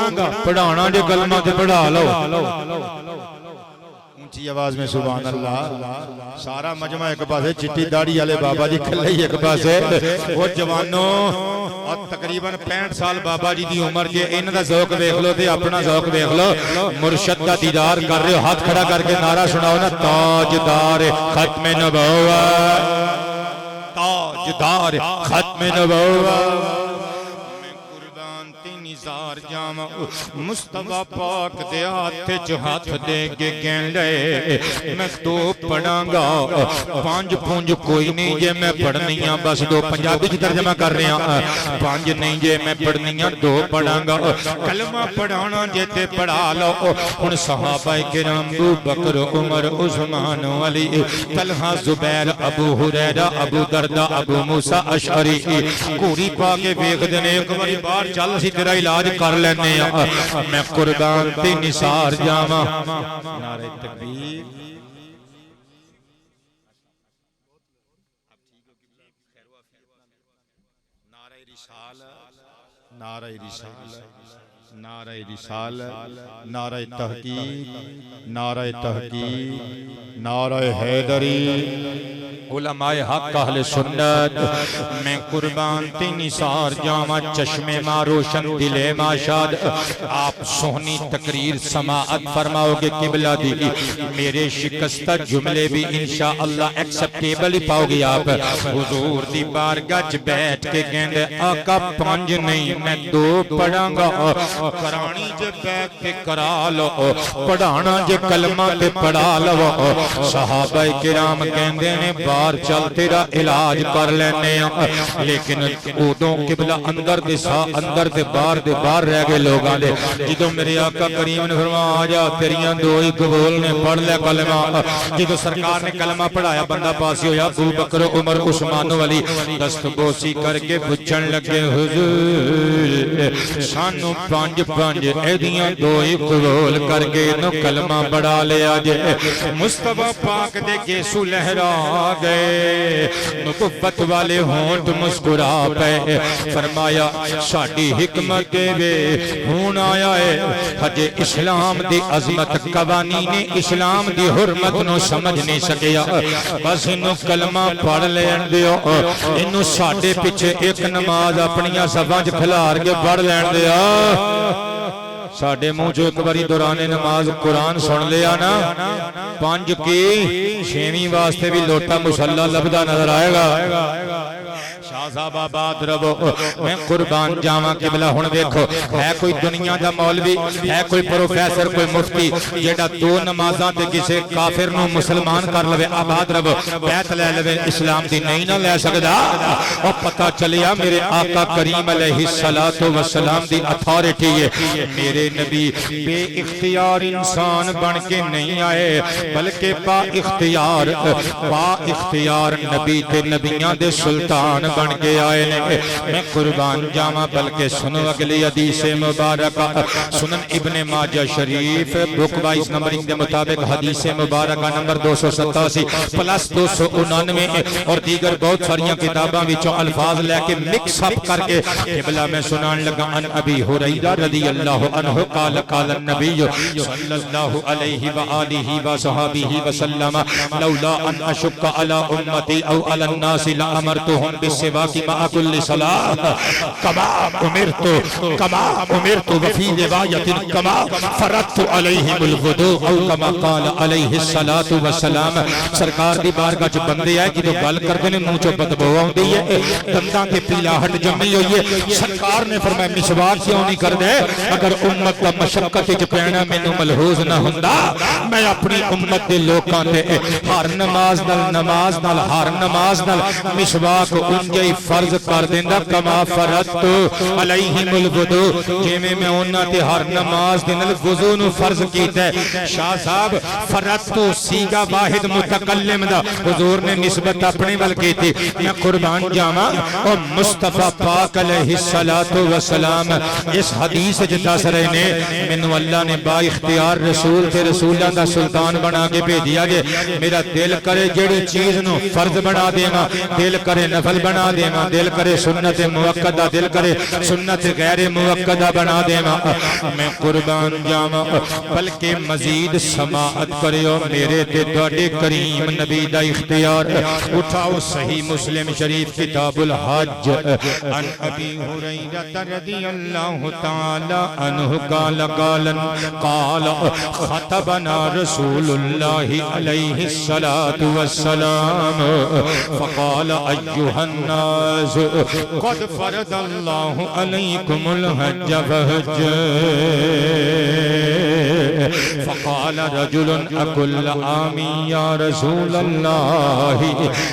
Speaker 1: پڑھانا جے کلمہ تے پڑھا لو اونچی آواز میں سبحان اللہ سارا مجمع ایک پاسے چٹی داڑھی والے بابا جی کھلے ہی ایک پاسے وہ جوانوں اور تقریباً 65 سال بابا جی دی عمر جے انہاں دا ذوق دیکھ لو تے اپنا ذوق دیکھ لو مرشد دا دیدار کر رہے ہو ہاتھ کھڑا کر کے نعرہ سناؤ نا تاجدار ختم نبوت تاجدار ختم نبوت نثار جاواں مصطفیٰ پاک دے ہاتھ چ ہاتھ دے کے کہن لے میں 2 پڑھاں گا 5 پونج کوئی نہیں جے میں پڑھنیاں بس 2 پنجابی وچ ترجمہ کر رہے ہاں 5 نہیں جے میں پڑھنیاں 2 پڑھاں گا کلمہ پڑھانا جے تے پڑھا لو ہن صحابہ کرام ابو بکر عمر عثمان علی طلحہ زبیر ابو ہریرہ ابو دردہ ابو موسی اشعری کوری پا کے ویکھ دے ایک بار باہر چل سی تیرا علاج کر لینے میں قربان تے نثار جاواں نعرہ تکبیر نعرہ رسالت نعرہ رسالت نعرہ رسالت نعرہ تحقیق نعرہ تحقیق نعرہ حیدری علماء حق اہل سنت میں قربان تے نثار جاواں چشمے ماں روشن دلے ماں شاد آپ سونی تقریر سماعت فرماؤ گے قبلہ دی میرے شکستہ جملے بھی انشاءاللہ ایکسپٹیبل ہی پاؤ گی آپ حضور دی بارگاہ چ بیٹھ کے کہندے آقا 5 نہیں میں 2 پڑھاں گا کرانی جے بیٹھ کے کرا لو پڑھانا جے کلمہ تے پڑھا لو صحابہ کرام کہندے نے باہر چل تیرا علاج کر لینے لیکن ادوں قبلہ اندر دے باہر رہ گئے لوگاں دے جدوں میرے آقا کریم نے فرمایا آ جا تیریاں دو ہی قبول نے پڑھ لے کلمہ جدوں سرکار نے کلمہ پڑھایا بندہ پاسی ہویا ابو بکر عمر عثمان و علی دست بوسی کر کے پوچھن لگے حضور سانو پانچ ایدیاں دو ہی قبول کر کے نو کلمہ بڑھا لیا جے مصطفیٰ پاک دے گیسو لہرا گئے نبوت والے ہونٹ مسکرا پے فرمایا ساڈی حکمت دے وے ہون آیا ہے حجے اسلام دی عظمت قوانین اسلام دی حرمت نو سمجھ نہیں سکیا بس انو کلمہ پڑھ لین دیو انو ساڈے پیچھے ایک نماز اپنیاں سبانج کھلار کے پڑھ لین دیا ساڑھے منہ جو ایک باری دوران نماز قرآن سن لیا نا پانچ کی چھویں واسطے بھی لوٹا مسلح لبدہ نظر آئے گا شاہ صاحب آباد ربو میں قربان جاواں قبلہ ہن دیکھو ہے کوئی دنیا دا مولوی ہے کوئی پروفیسر کوئی مفتی جیڑا دو نمازاں تے کسے کافر نو مسلمان کر لوے آباد ربو بیعت لے لوے اسلام دی نہیں نہ لے سکدا او پتہ چلیا میرے آقا کریم علیہ السلام دی اتھارٹی ہے میرے نبی بے اختیار انسان بن کے نہیں آئے بلکہ با اختیار نبی تے نبیاں دے سلطان بن کے آئے نے میں قربان جاواں بلکہ سنو اگلی حدیث مبارکہ سنن ابن ماجہ شریف بک وائز نمبرنگ دے مطابق حدیث مبارکہ نمبر 287 پلس 299 اور دیگر بہت ساریاں کتاباں وچوں الفاظ لے کے مکس اپ کر کے قبلہ میں سنان لگا ان ابی ہریرہ رضی اللہ عنہ قال قال النبی صلی اللہ علیہ وآلہ وصحابہ وسلم لولا ان اشق علی امتی او علی الناس لامرتهم بالسواک مع كل صلاة كما امرت وفي رواية كما فرضت عليهم الوضوء او كما قال عليه الصلاة والسلام سرکار دی بارگاہ چ بندے آئے جدوں گل کردے نے منہ چوں بدبو آندی ہے دنداں تے پیلاہٹ جمی ہوئی ہے سرکار نے فرمایا مسواک کیوں نہیں کردے اگر امت دا مشقت وچ پینا مینوں ملحوظ نہ ہوندا میں اپنی امت دے لوکاں تے ہر نماز نال ہر نماز نال مسواک انجے فرض کر دیندا کما فرضت علیہم الوضو جویں میں انہاں تے ہر نماز دے نال وضو نو فرض کیتا ہے شاہ صاحب فرضت سیگا واحد متکلم دا حضور نے نسبت اپنے ول کیتی میں قربان جاواں او مصطفی پاک علیہ الصلوۃ والسلام اس حدیث وچ دس رہے نے مینوں اللہ نے با اختیار رسول تے رسولاں دا سلطان بنا کے بھیجیا جے میرا دل کرے جڑی چیز نو فرض بنا دیواں دل کرے نفل بنا دیواں دل کرے سنت موقدہ دل کرے سنت غیر موقدہ بنا دیواں میں قربان جاواں بلکہ مزید سماعت کریو میرے تے تواڈے کریم نبی دا اختیار اٹھاؤ صحیح مسلم شریف کتاب الحج عن ابی ہریرہ رضی اللہ تعالی عنہ قال خطبنا رسول اللہ علیہ السلام فقال ایها الناس قد فرض اللہ علیکم الحج فحج فقال رجل اکل آمی یا رسول اللہ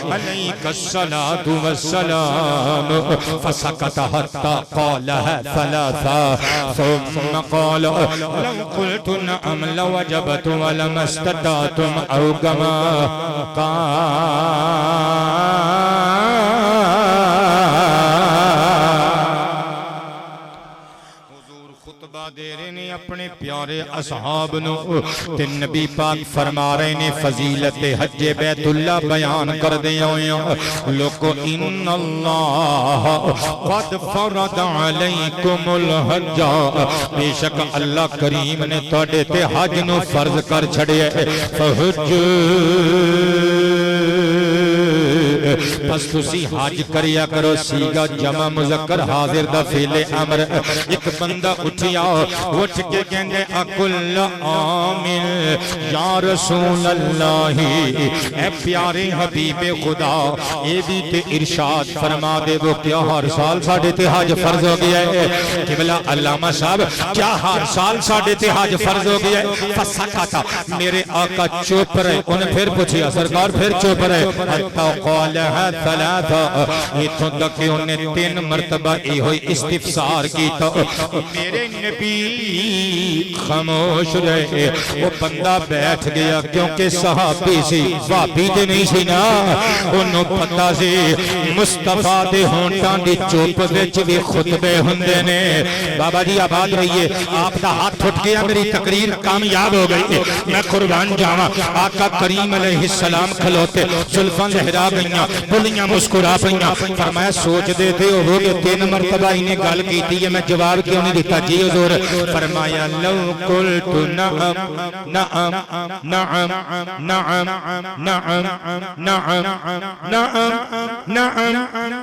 Speaker 1: علیک الصلاة والسلام فسکت حتی قالها ثلاثا ثم قال لو قلت نعم لوجبت ولما استطعتم او كما دے رہے نے اپنے پیارے اصحاب نو تے نبی پاک فرما رہے نے فضیلت حج بیت اللہ بیان کر دے ہوئے لوگو ان اللہ قد فرض علیکم الحج بے شک اللہ کریم نے تواڈے تے حج نو فرض کر چھڑیا فحج پس تسی حج کریا کرو سیگا جمع مذکر حاضر دا فعل امر ایک بندہ اٹھیا اٹھ کے کہنے اکل آمین یا رسول اللہ اے پیارے حبیب خدا اے بھی تے ارشاد فرما دے وہ کیا ہر سال ساڑھے تے حج فرض ہو گیا ہے قبلہ علامہ صاحب کیا ہر سال ساڑھے تے حج فرض ہو گیا ہے فسکتا میرے آقا چوپ رہے انہیں پھر پوچھیا سرکار پھر چوپ رہے حتی قالها ثلاثہ ایتھوں تک کہ انہیں 3 مرتبہ ای ہوئی استفسار کی تو میرے نبی خاموش رہے وہ بندہ بیٹھ گیا کیونکہ صحابی سی وابی دے نہیں سی نا انہوں پتہ سی مصطفیٰ دے ہونٹان دی چوپ ویچ بھی خطبے ہندے نے بابا جی آباد رہیے آپ دا ہاتھ اٹھ گیا میری تقریر کامیاب ہو گئی میں قربان جاواں آقا کریم علیہ السلام کھلوتے زلفاں لہرا گئیاں بلیاں مسکرا پئیاں فرمایا سوچ دے تھے ہو گے 3 مرتبہ انہیں گل کیتی ہے میں جواب کیوں نہیں دیتا جی حضور فرمایا لو قلت نعم نعم نعم نعم نعم نعم نعم نعم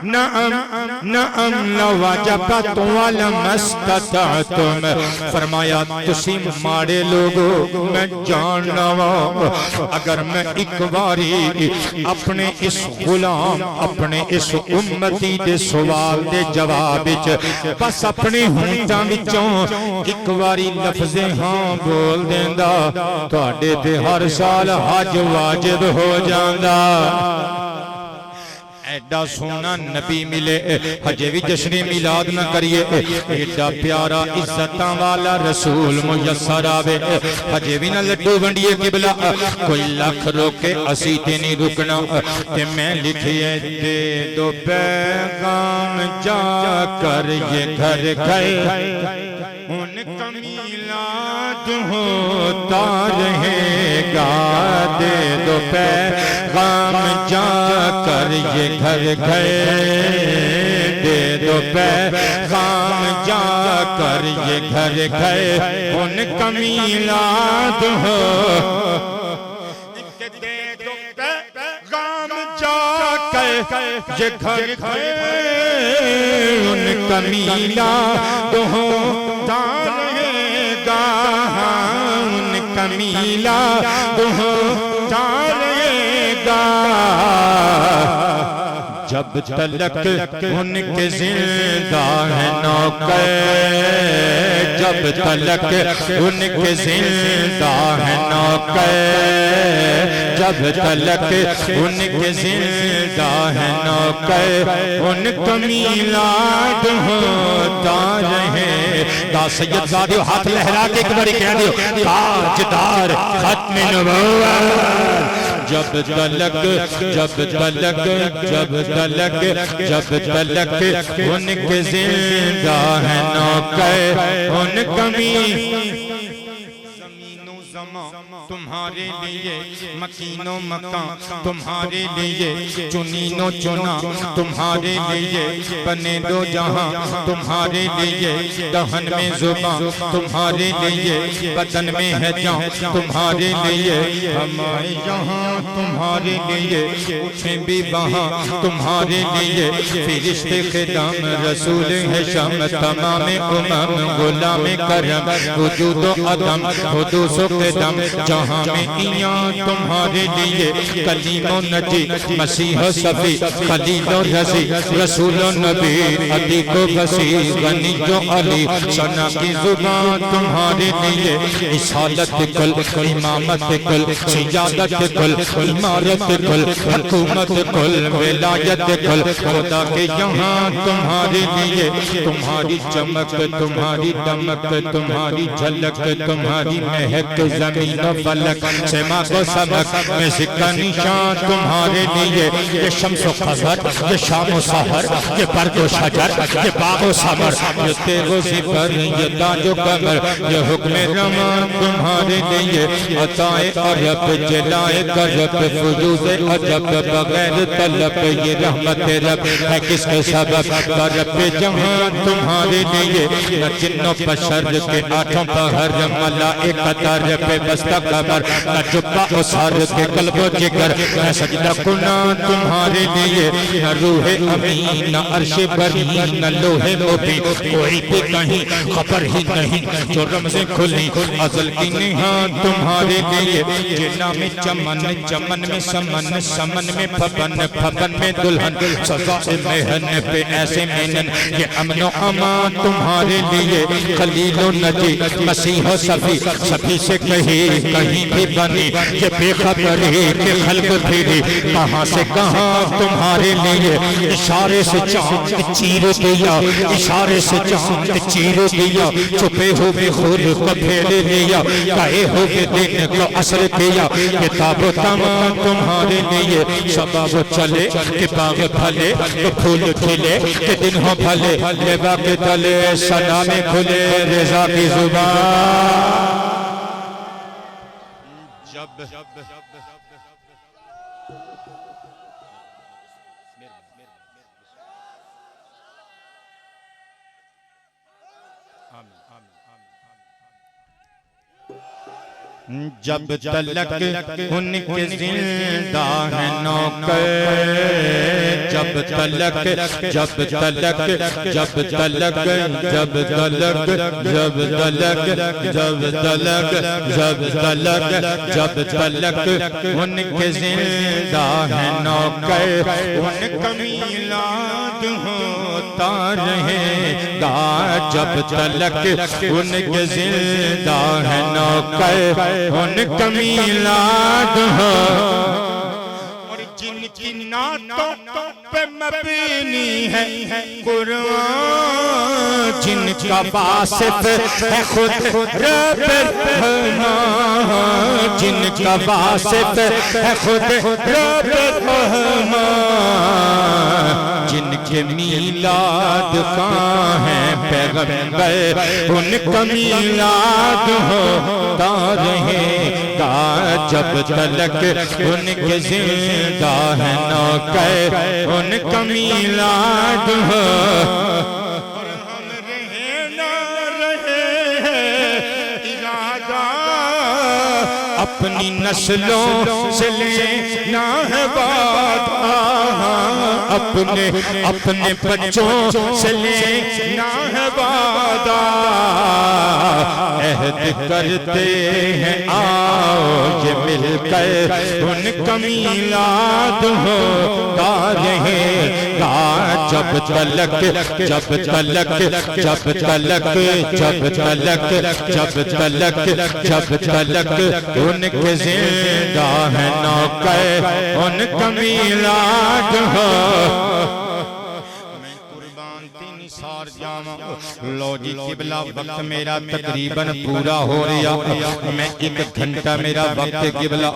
Speaker 1: نعم نعم لوجبت ولم استطعتم فرمایا تسی ماڑے لوگو میں جاننا وا اگر میں ایک باری اپنے اس غلام اپنے اس امتی دے سوال دے جواب بس اپنے ہونٹاں وچوں ایک باری لفظ ہاں بول دیندا تواڈے تے ہر سال حج واجب ہو جاندا ایڈا سونا نبی ملے حجے بھی جشن میلاد نہ کریے ایڈا پیارا عزتاں والا رسول میسر آوے حجے بھی نہ لڈو بنڈیے قبلہ کوئی لاکھ روکے اسی تے نہیں رکنا تے میں لکھیے دے دو پیغام جا کر یہ گھر گھر ان کا میلاد ہوتا رہے گا دے دو پیغام جا کر یہ گھر گھر دے دو پیغام جا کر یہ گھر گھر ان کا میلاد ہو دے دو پیغام جا کر یہ گھر گھر ان کا میلاد ہوتا رہے گا ان کا میلاد ہوتا رہے گا جب تلک ان کے زندہ ہے نوکر جب تلک ان کے زندہ ہے نوکر جب تلک ان کے زندہ ہے نوکر ان کا میلاد ہوتا رہے دا سید زادیو ہاتھ لہرا کے ایک باری کہہ دیو تاجدار ختم نبوت جب تلک جب تلک جب تلک جب تلک ان کے زندہ ہے نوکر ان کمی تمہارے لیے مکین و مکان تمہارے لیے چنین و چنا تمہارے لیے بنے دو جہاں تمہارے لیے دہن میں زبان تمہارے لیے بدن میں ہے جان تمہارے لیے ہمارے یہاں تمہارے لیے اٹھیں بھی وہاں تمہارے لیے فرشتے خدام رسول ہے شام تمام امم غلام کرم وجود و عدم حدوث و قدم جہاں میں ایاں تمہارے لیے کلیم و نجی مسیح و صفی خلیل و رضی رسول و نبی عتیق و وسیع غنی و علی ثنا کی زبان تمہارے لیے رسالت کل امامت کل سیادت کل امارت کل حکومت کل ولایت کل خدا کے یہاں تمہارے لیے تمہاری چمک تمہاری دمک تمہاری جھلک تمہاری مہک زمین و فلک سما کو سبق میں سکہ نشان تمہارے لیے یہ شمس و قمر یہ شام و سحر یہ برگ و شجر یہ باغ و ثمر یہ تیغ و زفر یہ تاج و قمر یہ حکم رمان تمہارے لیے عطائے عرب جلائے کرب فیوز عجب بغیر طلب یہ رحمت رب ہے کس کے سبب رب جہاں تمہارے لیے نہ جن و بشر کے آٹھوں پہر ملائکت رب بستہ کمر نہ جبہ و سار کے قلب و جگر میں سجدہ کنا تمہارے لیے نہ روح امین نہ عرش بری نہ لوح مبین کوئی بھی کہیں خبر ہی نہیں جو رمزیں کھلی ازل کی نہاں تمہارے لیے جنا میں چمن چمن میں سمن سمن میں پھپن پھپن میں دلہن سزا مہن پہ ایسے مینن یہ امن و امان تمہارے لیے خلیل و نجی مسیح و صفی صفی سے کہیں بھی بنی یہ بے خبری کہ خلق پھیری کہاں سے کہاں تمہارے لیے اشارے سے چاند چیر دیا اشارے سے چاند چیر دیا چھپے ہوئے خود کو پھیل لیا کہے ہوئے دن کو اثر کیا کتاب و تمام تمہارے لیے شباب و چلے کہ باغ پھلے کہ پھول کھلے کہ دن ہو بھلے لبا کے تلے سلام کھلے رضا کی زبان جب تلک ان کے زندہ ہے نوکر جب تلک جب تلک جب تلک جب تلک جب تلک جب تلک جب تلک جب تلک ان کے زندہ ہے نوکر ان کا میلاد ہوتا رہے گا جب تلک ان کے زندہ ہے نوکر ان کا میلاد ہو اور جن کی نعتوں پہ مبنی ہے قرآن جن کا واصف ہے خود رب رحمان جن کا واصف ہے خود رب رحمان جن کے میلاد کا ہے پیغمبر ان کا میلاد ہوتا رہے گا جب تلک ان کے زندہ ہے نوکر ان کا میلاد ہو اور ہم رہے نہ رہے ارادہ اپنی نسلوں سے لینا ہے وعدہ اپنے بچوں سے لینا ہے وعدہ عہد کرتے ہیں آؤ یہ مل کر ان کا میلاد ہوتا رہے گا جب تلک جب تلک جب تلک جب تلک جب تلک جب تلک ان کے زندہ ہے نوکر ان کا میلاد ہو لو جی قبلہ وقت میرا تقریباً پورا ہو رہا میں ایک گھنٹہ میرا وقت قبلہ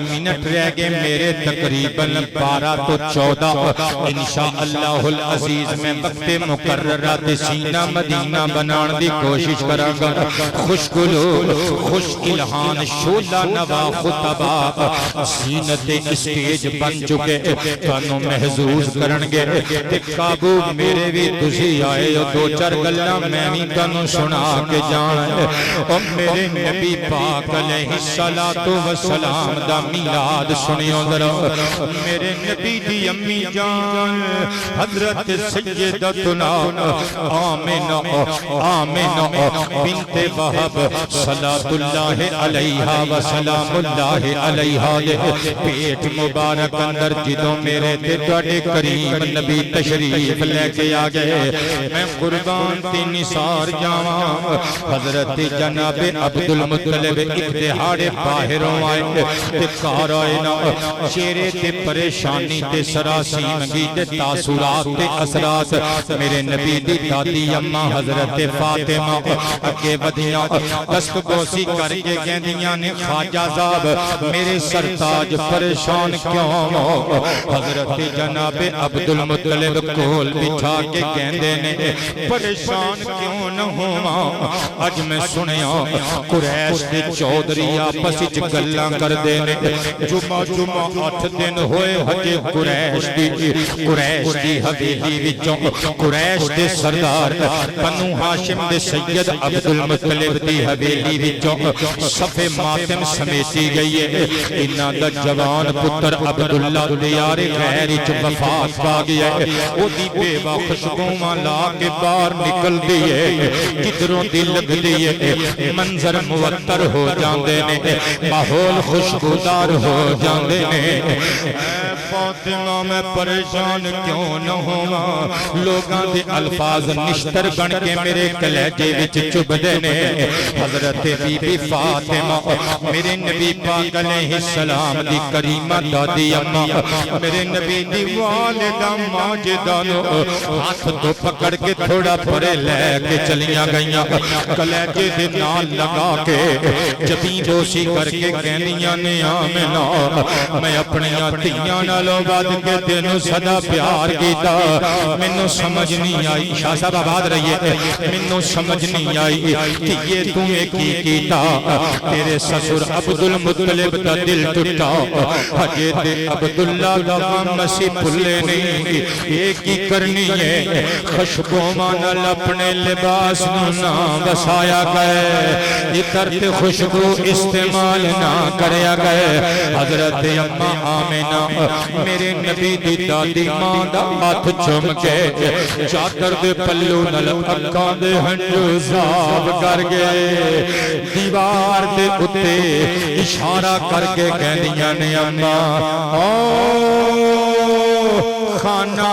Speaker 1: منٹ رہ گئے میرے تقریباً 12 تو 14 انشاءاللہ العزیز میں وقت مقررات سینہ مدینہ بنان دی کوشش کراں گا خوش قلوب خوش الہان شولہ نوا خطبہ سینت اسٹیج بن چکے تانوں محظوظ کرنگے تے قابو میرے بھی تجھی آئے دو چار گلہ میں بھی تنوں سنا کے جان اور میرے نبی پاک علیہ السلام دا میلاد سنیوں ذرا میرے نبی دی امی جان حضرت سیدتنا آمنہ بنت وہب صلاة اللہ علیہ وسلام اللہ علیہ پیٹ مبارک اندر جدوں میرے تے توڑے کریم نبی تشریف لے کے آگئے میں قربان تی نثار جاواں حضرت جناب عبدالمطلب ایک دہاڑے باہروں آئے تے کار آئے نا چہرے تے پریشانی تے سراسیمگی تے تاثرات تے اثرات میرے نبی دی دادی اماں حضرت فاطمہ اگے ودیاں دست بوسی کر کے گیندیاں نے خواجہ صاحب میرے سرتاج پریشان کیوں ہو حضرت جناب عبدالمطلب کول بچھا کے گیندے نے پریشان کیوں نہ ہواں اج میں سنیا قریش دے چودھری آپس وچ گلاں کردے نے جمعہ 8 دن ہوئے ہجے قریش دی حویلی وچوں قریش دے سردار بنو ہاشم دے سید عبد المطلب دی حویلی وچوں صف ماتم سمیٹی گئی ہے انہاں دا جوان پتر عبداللہ دیار غیر وچ وفات پا گیا ہے او دی بیوہ خوشبواں لا کے باہر نکل دی ہے کدھروں دی لگ دی ہے منظر موتر ہو جاندے نے ماحول خوشبودار ہو جاندے نے فاطمہ میں پریشان کیوں نہ ہواں لوگاں دے الفاظ نشتر بن کے میرے کلیجے وچ چبھدے نے حضرت بی بی فاطمہ میرے نبی پاک علیہ السلام دی کریمہ دادی اماں میرے نبی دی والدہ ماجدہ نو ہاتھ تو پکڑ کے تھوڑا پرے لے کے چلیاں گئیاں کلیجے دے نال لگا کے جبیں دوسی کر کے کہنیاں نے آمنہ میں اپنیاں تیاں نالوں بعد کے تینوں صدا پیار کیتا منوں سمجھ نہیں آئی شاہ صاحب آباد رہیے منوں سمجھ نہیں آئی کہ یہ تمہیں کی کیتا تیرے سسر عبد المطلب دا دل ٹوٹا حجے دے عبداللہ دا غم مسیح بھلے نہیں ایک ہی کرنی ہے خوشبو مانل اپنے لباس نہ بسایا گئے اتر تے خوشبو استعمال نہ کریا گئے حضرت اماں آمنہ میرے نبی دی دادی ماں دا ہاتھ چوم کے چادر دے پلو نل اکھاں دے ہنجو صاف کر گئے دیوار دے اتے اشارہ کر کے کہنیاں نے اماں خانہ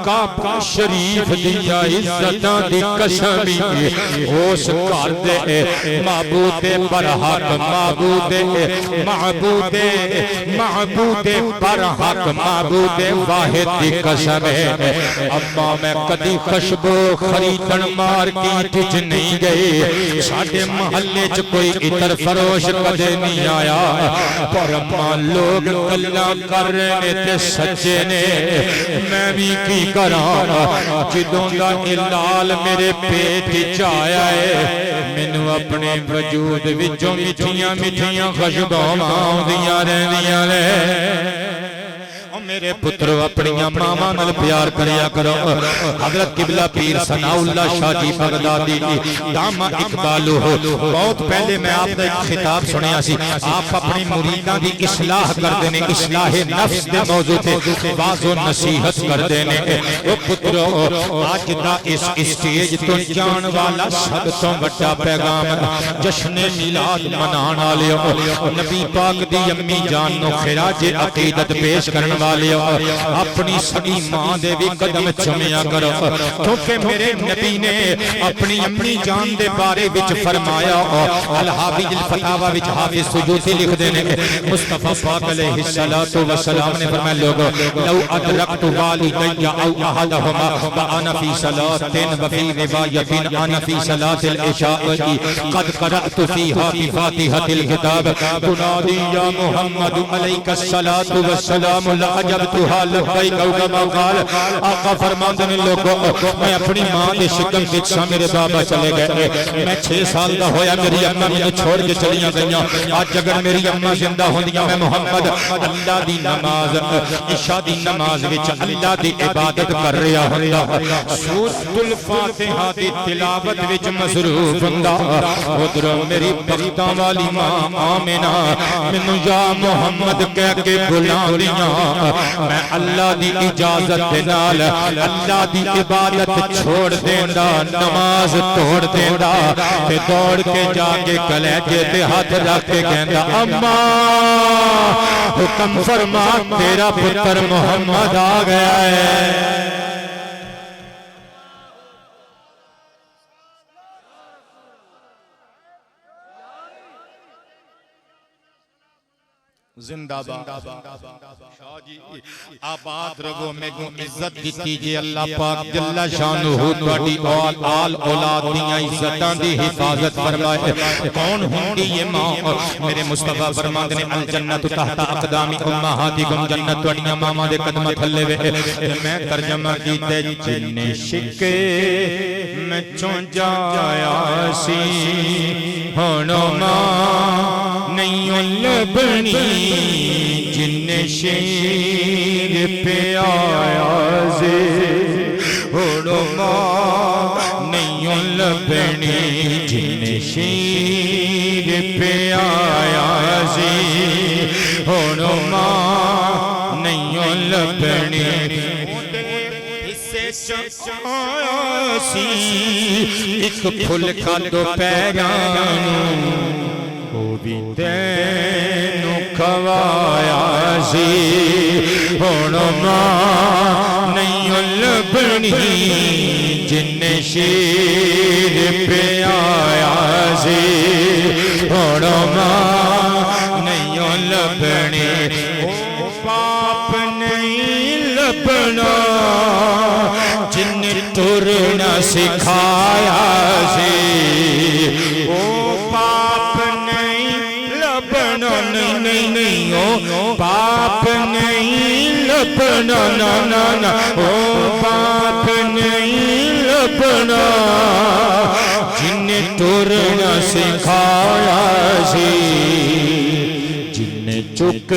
Speaker 1: کعبہ شریف دیا عزتاں دی قسمی اس گھر دے معبود برحق معبود برحق معبود واحد دی قسم ہے اما میں کدی خوشبو خریدن مارکیٹ وچ نہیں گئی ساڈے محلے چ کوئی عطر فروش کدے نہیں آیا پر اما لوگ گلاں کر رہے تے سچے نے میں بھی کی کراں جدوں دا لال میرے پیٹ وچ آیا ہے مینوں اپنے وجود وچوں میٹھیاں میٹھیاں خوشبوئاں آوندیاں رہندیاں نے میرے پترو اپنی ماما نال پیار کریا کرو حضرت قبلہ پیر ثناء اللہ شاہ جی بغدادی دامہ اقبالو ہو بہت پہلے میں آپ نے ایک خطاب سنیا سی آپ اپنی مریداں دی اصلاح کر دینے اصلاح نفس دے موضوع تے واض و نصیحت کر دینے او پترو آج دا اس اسٹیج تو جان والا سب تو بڑا پیغام جشن میلاد منان آلیو نبی پاک دی امی جان نو خراج عقیدت پیش کرن والا اپنی سگی ماں دے بھی قدم چمیا کرو کیونکہ میرے نبی نے اپنی امی جان دے بارے وچ فرمایا الحافظ الفتاوی وچ حافظ سجوسی لکھ دینے مصطفیٰ پاک علیہ السلام نے فرمایا لوگو لو ادرکت والدی او احدہما وانا فی صلاة وفی روایت انا فی صلاة العشاء قد قرأت فیہا بفاتحة الکتاب تنادی یا محمد علیک الصلاة والسلام عجبتها لبیک او کما قال آقا فرماندے نے لوگوں میں اپنی ماں دے شکم وچ میرے بابا چلے گئے میں 6 سال دا ہویا میری اماں مینوں چھوڑ کے چلیاں گئیاں اج اگر میری اماں زندہ ہوندیاں میں محمد اللہ دی نماز عشاء دی نماز وچ اللہ دی عبادت کر رہا ہوندا سورۃ الفاتحہ دی تلاوت وچ مصروف ہوندا ادھر میری بختاں والی ماں آمنہ مینوں یا محمد کہہ کے بلاندیاں میں اللہ دی اجازت دے نال اللہ دی عبادت چھوڑ دیندا نماز توڑ دیندا تے دوڑ کے جا کے کلیجے تے ہاتھ رکھ کے کہندا اماں حکم فرما تیرا پتر محمد آ گیا ہے زندہ باد شاہ جی آباد رگو میں کو عزت دیتی جی اللہ پاک جل شانہ تواڈی آل اولاد دیاں عزتاں دی حفاظت فرمائے کون ہوندی یہ ماں میرے مصطفیٰ فرماندے نے الجنت تحت اقدام امہاتکم جنت تواڈیاں ماما دے قدم تھلے وے میں ترجمہ کیتے جن شکے میں چون جایا سی ہن ماں نہیں لبنی جن شیر پہ آیا زی ہوڑو ماں نہیں لبنی جن شیر پہ آیا زی ہوڑو ماں نہیں لبنی آیا سی ایک پھل کھا دو پیرانوں وہ بھی تینوں کھوایا سی ہوڑو ماں نہیں لبنی جن شیر پہ آیا سی ہوڑو ماں نہیں لبنی او باپ نہیں لبنا جن ترنا سکھایا سی او باپ نہیں لبنا نہیں او باپ نہیں لبنا نا او باپ نہیں لبنا جن ترنا سکھایا سی جن چک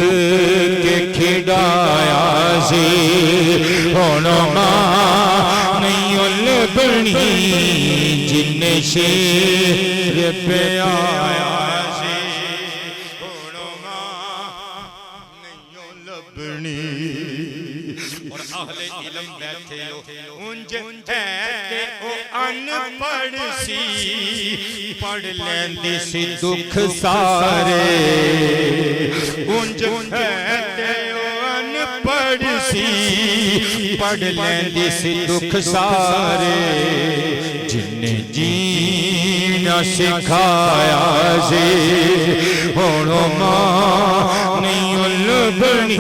Speaker 1: کے کھڑایا سی ہونا ماں نہیں لبنی جن شیر پہ آیا سی ہونا ماں نہیں لبنی اور اہل علم بیٹھے انج ہے او ان پڑھ سی پڑھ لیندی سی دکھ سارے انج ہے او ان پڑھ سی پڑھ لیندی سی دکھ سارے جن جینا سکھایا سی ہوڑو ماں نہیں لبنی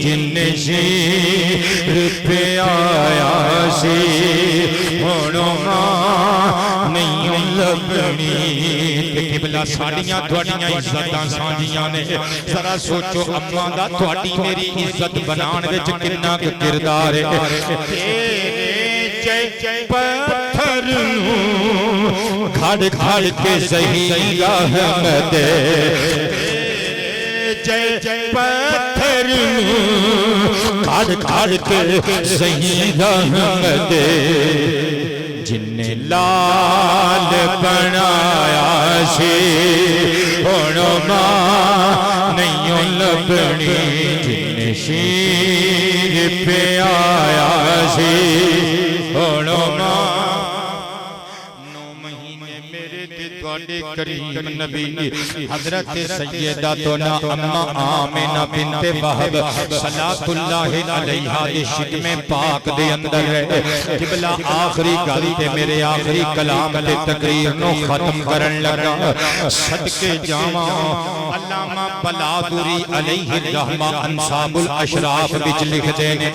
Speaker 1: جن شیر پہ آیا سی ہوڑو ماں نہیں لبنی قبلہ ساڑیاں تواڈیاں عزتاں سانجیاں نے ذرا سوچو اماں دا تواڈی میری عزت بنان وچ کتنا کردار ہے تیرے پتھر نوں کھڑ کھڑ کے صحیح راہ دے پتھر نوں کھڑ کھڑ کے صحیح راہ دے جن لال بنایا سی ہوڑو ماں نہیں لبنی جن شیر پہ آیا سی ہوڑو ماں تواڈے کریم نبی حضرت سیدہ تونا اماں آمینہ بنت وہب صلاۃ اللہ علیہا دے شکم پاک دے اندر ہے قبلہ آخری گل تے میرے آخری کلام تے تقریر نو ختم کرن لگا صدقے جاواں علامہ بلادری علیہ الرحمہ انصاب الاشراف وچ لکھدے نے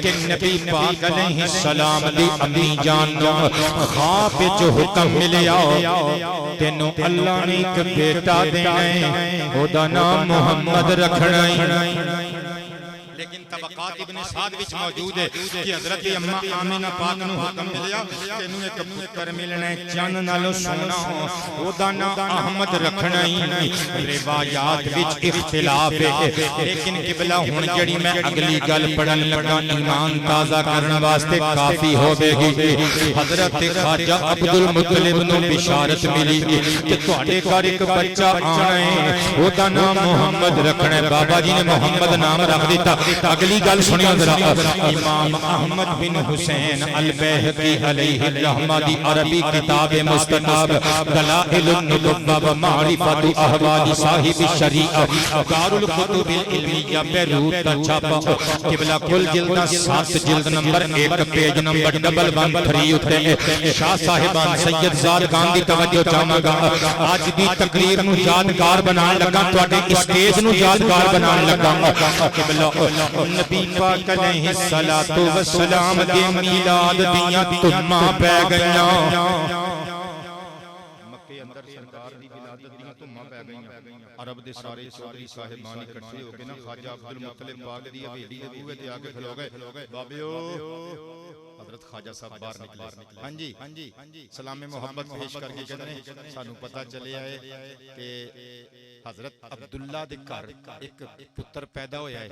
Speaker 1: کہ نبی پاک علیہ السلام دی امی جان نو خواب وچ حکم ملیا تینوں اللہ نے ایک بیٹا دینا ہے او دا نام محمد رکھنا ہے لیکن طبقات ابن سعد وچ موجود ہے کہ حضرت اماں آمینہ پاک نو حکم ملیا تینوں ایک پتر ملنا ہے چن نالوں سونا او دا نام احمد رکھنا ہے روایات وچ اختلاف ہے لیکن قبلہ ہن جڑی میں اگلی گل پڑھن لگا ایمان تازہ کرن واسطے کافی ہوے گی حضرت خواجہ عبد المطلب نو بشارت ملی کہ تواڈے گھر ایک بچہ آنا ہے او دا نام محمد رکھنا ہے بابا جی نے محمد نام رکھ دیتا اگلی گل سنیا ذرا امام احمد بن حسین البیہقی علیہ الرحمہ دی عربی کتاب مستطاب دلائل النبوہ و معرفت احوال صاحب الشریعہ دار الکتب العلمیہ بیروت کا چھاپا قبلہ کل جلدہ 7 جلد نمبر 1 پیج نمبر 113 اتے شاہ صاحبان سید زادگان دی توجہ چاہاں گا آج دی تقریر نو یادگار بنان لگا تو اسٹیج نو یادگار بنان لگا قبلہ نبی پاک علیہ السلام دے میلاد دیاں تماں پہ گئیاں مکے اندر سرکار دی ولادت دیاں تماں پہ گئیاں عرب دے سارے چودھری صاحبان اکٹھے ہو کے نا خواجہ عبد المطلب پاک دی حویلی دے بوئے تے آ کے کھلو گئے بابیو حضرت خواجہ صاحب باہر نکلے ہاں جی سلام محبت پیش کر کے کہتے ہیں سانو پتہ چلے آئے کہ حضرت عبداللہ دے گھر ایک پتر پیدا ہویا ہے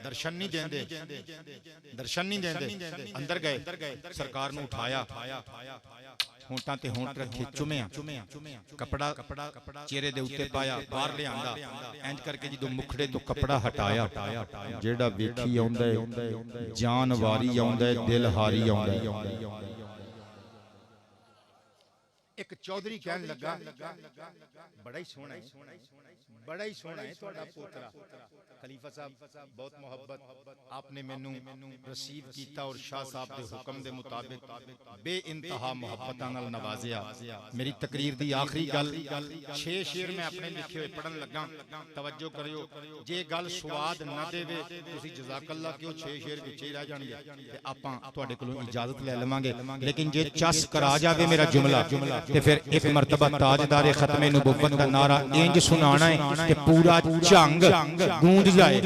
Speaker 1: درشن نہیں دیندے اندر گئے سرکار نو اٹھایا ہونٹاں تے ہونٹ رکھے چومیا کپڑا چہرے دے اوتے پایا باہر لے آندا اینج کر کے جدوں مکھڑے تو کپڑا ہٹایا جیڑا ویکھی آوندا ہے جان واری آوندا ہے دل ہاری آوندا ہے ایک چودھری کہنے لگا بڑا ہی سونا ہے تہاڈا پوترا خلیفہ صاحب بہت محبت آپ نے مینوں رسیو کیتا اور شاہ صاحب دے حکم دے مطابق بے انتہا محبتاں نال نوازیا میری تقریر دی آخری گل 6 شعر میں اپنے لکھے ہوئے پڑھن لگا توجہ کریو جے گل سواد نہ دے تسی جزاک اللہ کیوں 6 شعر وچ ہی رہ جان گے تے آپاں تہاڈے کولوں اجازت لے لواں گے لیکن جے چس کرا جاوے میرا جملہ تے پھر ایک مرتبہ تاجدار ختم نبوت کا نعرہ انج سنانا ہے کہ پورا جنگ گونج جائے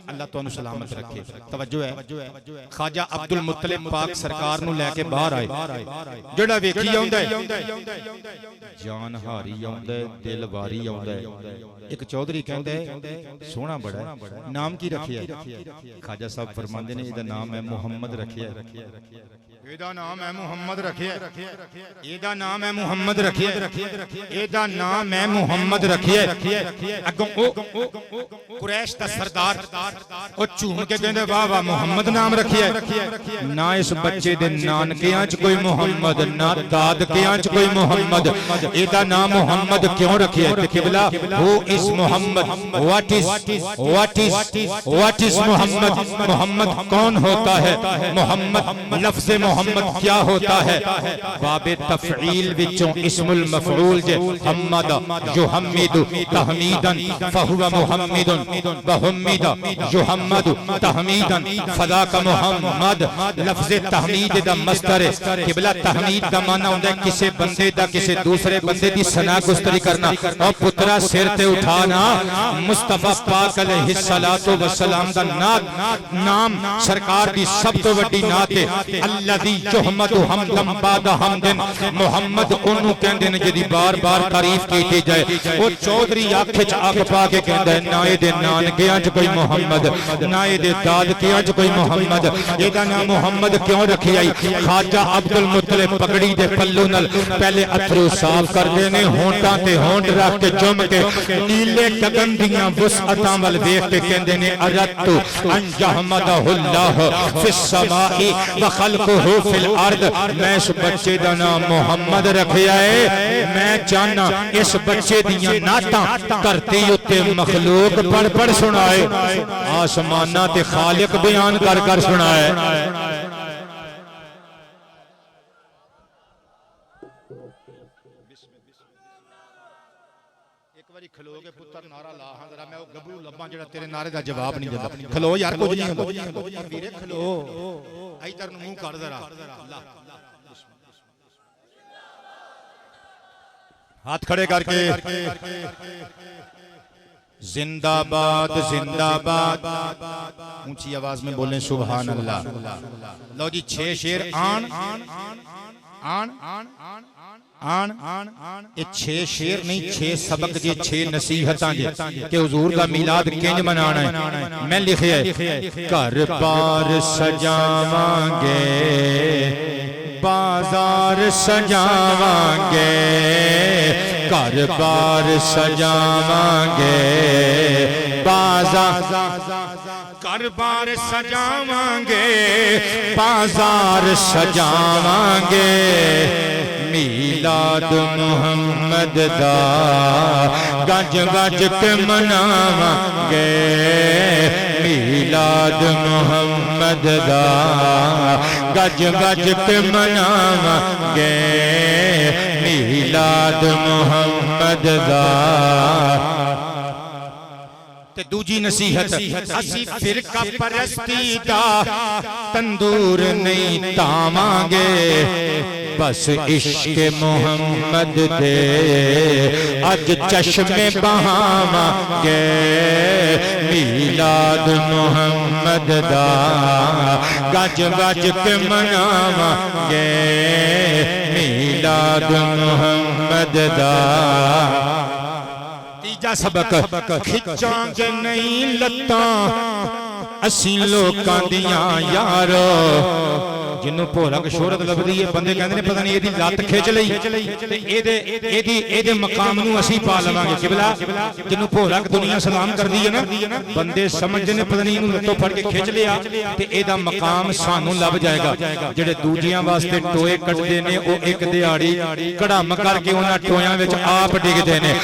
Speaker 1: اللہ تو انہوں سلامت رکھے توجہ ہے خواجہ عبد المطلب پاک سرکار نو لے کے باہر آئے جڑا ویکھی آؤں دے جان ہاری آؤں دے دل واری آؤں دے ایک چودھری کہن دے سونا بڑا ہے نام کی رکھیا ہے خواجہ صاحب فرمان دے نے یہ نام ہے محمد رکھیا ہے ایدہ نام ہے محمد رکھے ایدہ نام ہے محمد رکھے ایدہ نام ہے محمد رکھے اگوں او قریش دا سردار او چون کے کہندے واہ واہ محمد نام رکھے نہ اس بچے دے نانکیاں چ کوئی محمد نہ دادکیاں چ کوئی محمد ایدہ نام محمد کیوں رکھے تے قبلہ ہو اس محمد what is محمد محمد کون ہوتا ہے محمد لفظ محمد کیا ہوتا ہے باب تفعیل وچوں اسم المفعول جے حمد یحمد تحمیدا فہو محمد وحمد یحمد تحمیدا فذاک محمد لفظ تحمید دا مصدر قبلہ تحمید دا معنی ہوندا ہے کسی بندے دا کسی دوسرے بندے دی ثنا گستری کرنا اور پترا سر تے اٹھانا مصطفیٰ پاک علیہ السلام دا نام سرکار دی سب تو وڈی نعت ہے الذی یحمد حمدن بعد حمدن محمد انہوں کہندے نے جدی بار بار تعریف کیتی جائے وہ چودھری آنکھ وچ آنکھ پا کے کہندا ہے نہ اے دے نانکیاں چ کوئی محمد نہ اے دے دادکیاں چ کوئی محمد ایدا نام محمد کیوں رکھی آئی خواجہ عبد المطلب پگڑی دے پلو نال پہلے اتھرو صاف کردے نے ہونٹاں تے ہونٹ رکھ کے چم کے نیلے گگن دیاں وسعتاں ول ویکھ کے کہندے نے اردت ان یحمدہ اللہ فی السماء وخلقہ فی الارض میں اس بچے دا نام محمد رکھیا ہے میں چاہنا اس بچے دیاں نعتاں دھرتی اتے مخلوق پڑھ پڑھ سنائے آسمانہ تے خالق بیان کر کر سنائے ایک باری کھلو گے پتر نعرہ لا ہاں ذرا میں وہ گبرو لباں جڑا تیرے نعرے دا جواب نہیں دیتا کھلو یار کچھ نہیں ہوندا ویرے کھلو ادھر نو منہ کر ذرا ہاتھ کھڑے کر کے زندہ باد اونچی آواز میں بولیں سبحان اللہ لو جی 6 شعر یہ 6 شعر نہیں 6 سبق جی 6 نصیحتاں جی کہ حضور دا میلاد کنج منانا ہے میں لکھیا ہے گھر بار سجاواں گے بازار سجاواں گے گھر بار سجاواں گے بازار گھر بار سجاواں گے بازار سجاواں گے میلاد محمد دا گج گج کے مناواں گے میلاد محمد دا گج گج کے مناواں گے میلاد محمد دا تے دوجی نصیحت اسی فرقہ پرستی دا تندور نہیں تاواں گے بس عشق محمد دے اج چشم بہاواں گے میلاد محمد دا گج گج کے مناواں گے میلاد محمد دا تیجا سبق کھچاں گے نہیں لتاں اسی لوکاں دیاں یارو جنوں بھولک شہرت لبدی ہے بندے کہندے نے پتہ نہیں ایدی لت کھچ لئی تے ایدے مقام نوں اسی پا لواں گے قبلہ جنوں بھولک دنیا سلام کردی ہے نا بندے سمجھدے نے پتہ نہیں اینوں لتوں پھڑ کے کھچ لیا تے ایدا مقام سانوں لب جائے گا جڑے دوجیاں واسطے ٹوئے کٹدے نے او ایک دیہاڑی کڑام کر کے انہاں ٹویاں وچ آپ ڈگدے نے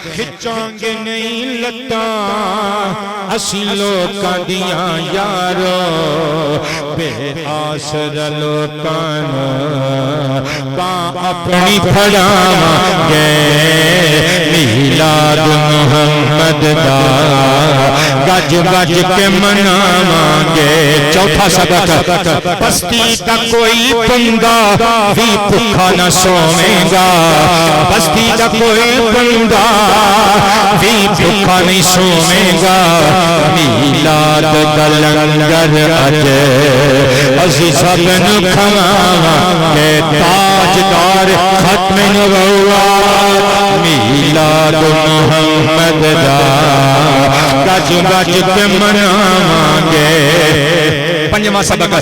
Speaker 1: کھچاں گے نہیں لتاں اسی لوکاں دیاں یارو بے آسرا لوکاں اپنی پھڑاواں گے میلاد محمد دا گج گج کے مناواں گے چوتھا سبق بستی دا کوئی بندہ بھی بھوکا نہ سوے گا بستی دا کوئی بندہ بھی بھوکا نہیں سوے گا میلاد دا لنگر اج اسی سب کھواواں گے تاجدار ختم نبوت میلاد محمد دا گج گج کے مناواں گے پنجواں سبق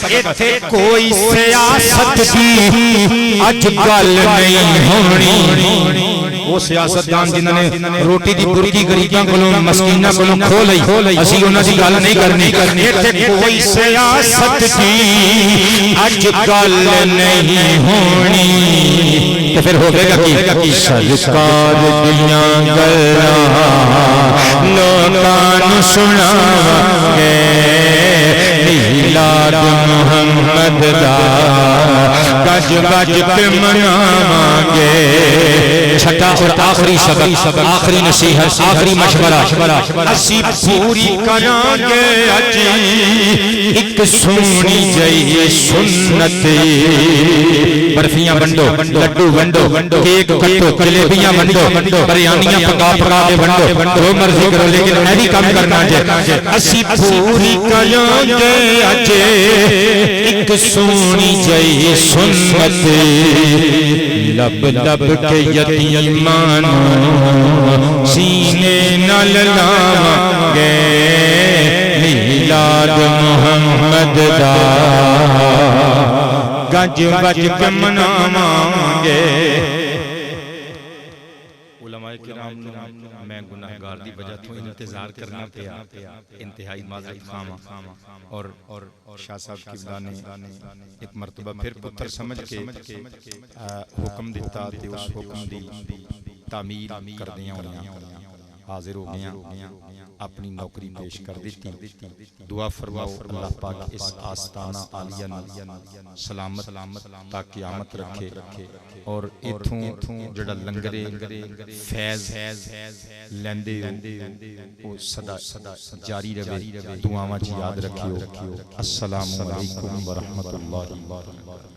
Speaker 1: ایتھے کوئی سیاست دی اج گل نہیں ہونی وہ سیاستدان جنہاں نے روٹی دی برکی غریباں کولوں مسکیناں کولوں کھو لئی اسی انہاں دی گل نہیں کرنی ایتھے کوئی سیاست دی اج گل نہیں ہونی تے پھر ہوے گا کی سرکار دیاں گلاں لوکاں نوں سناواں گے میلاد محمد دا گج گج کے مناواں گے چھٹا اور آخری سبق آخری نصیحت آخری مشورہ اسی پوری کراں گے اج ایک سونی جئی سنت برفیاں ونڈو لڈو ونڈو کیک کٹو جلیبیاں ونڈو بریانیاں پکا پکا کے ونڈو جو مرضی کرو لیکن ایسی کام کرنا جے اسی پوری کراں گے اج ایک سونی جئی سنت لب لب کے یتیمان سینے نال لاواں گے میلاد محمد دا گج گج کے مناواں گے علماء کرام میں گناہگار دی وجہ تو انتظار کرنا پیا انتہائی معذرت خواہاں اور شاہ صاحب قبلہ نے ایک مرتبہ پھر پتر سمجھ کے حکم دیتا تے اس حکم دی تعمیر کر دیاں ہویاں حاضر ہو گیا اپنی نوکری پیش کر دیتی دعا فرماؤ اللہ پاک اس آستانہ عالیہ سلامت تا قیامت رکھے اور ایتھوں جڑا لنگرے فیض لیندے او صدا جاری رہے دعاواں یاد رکھیو السلام علیکم ورحمۃ اللہ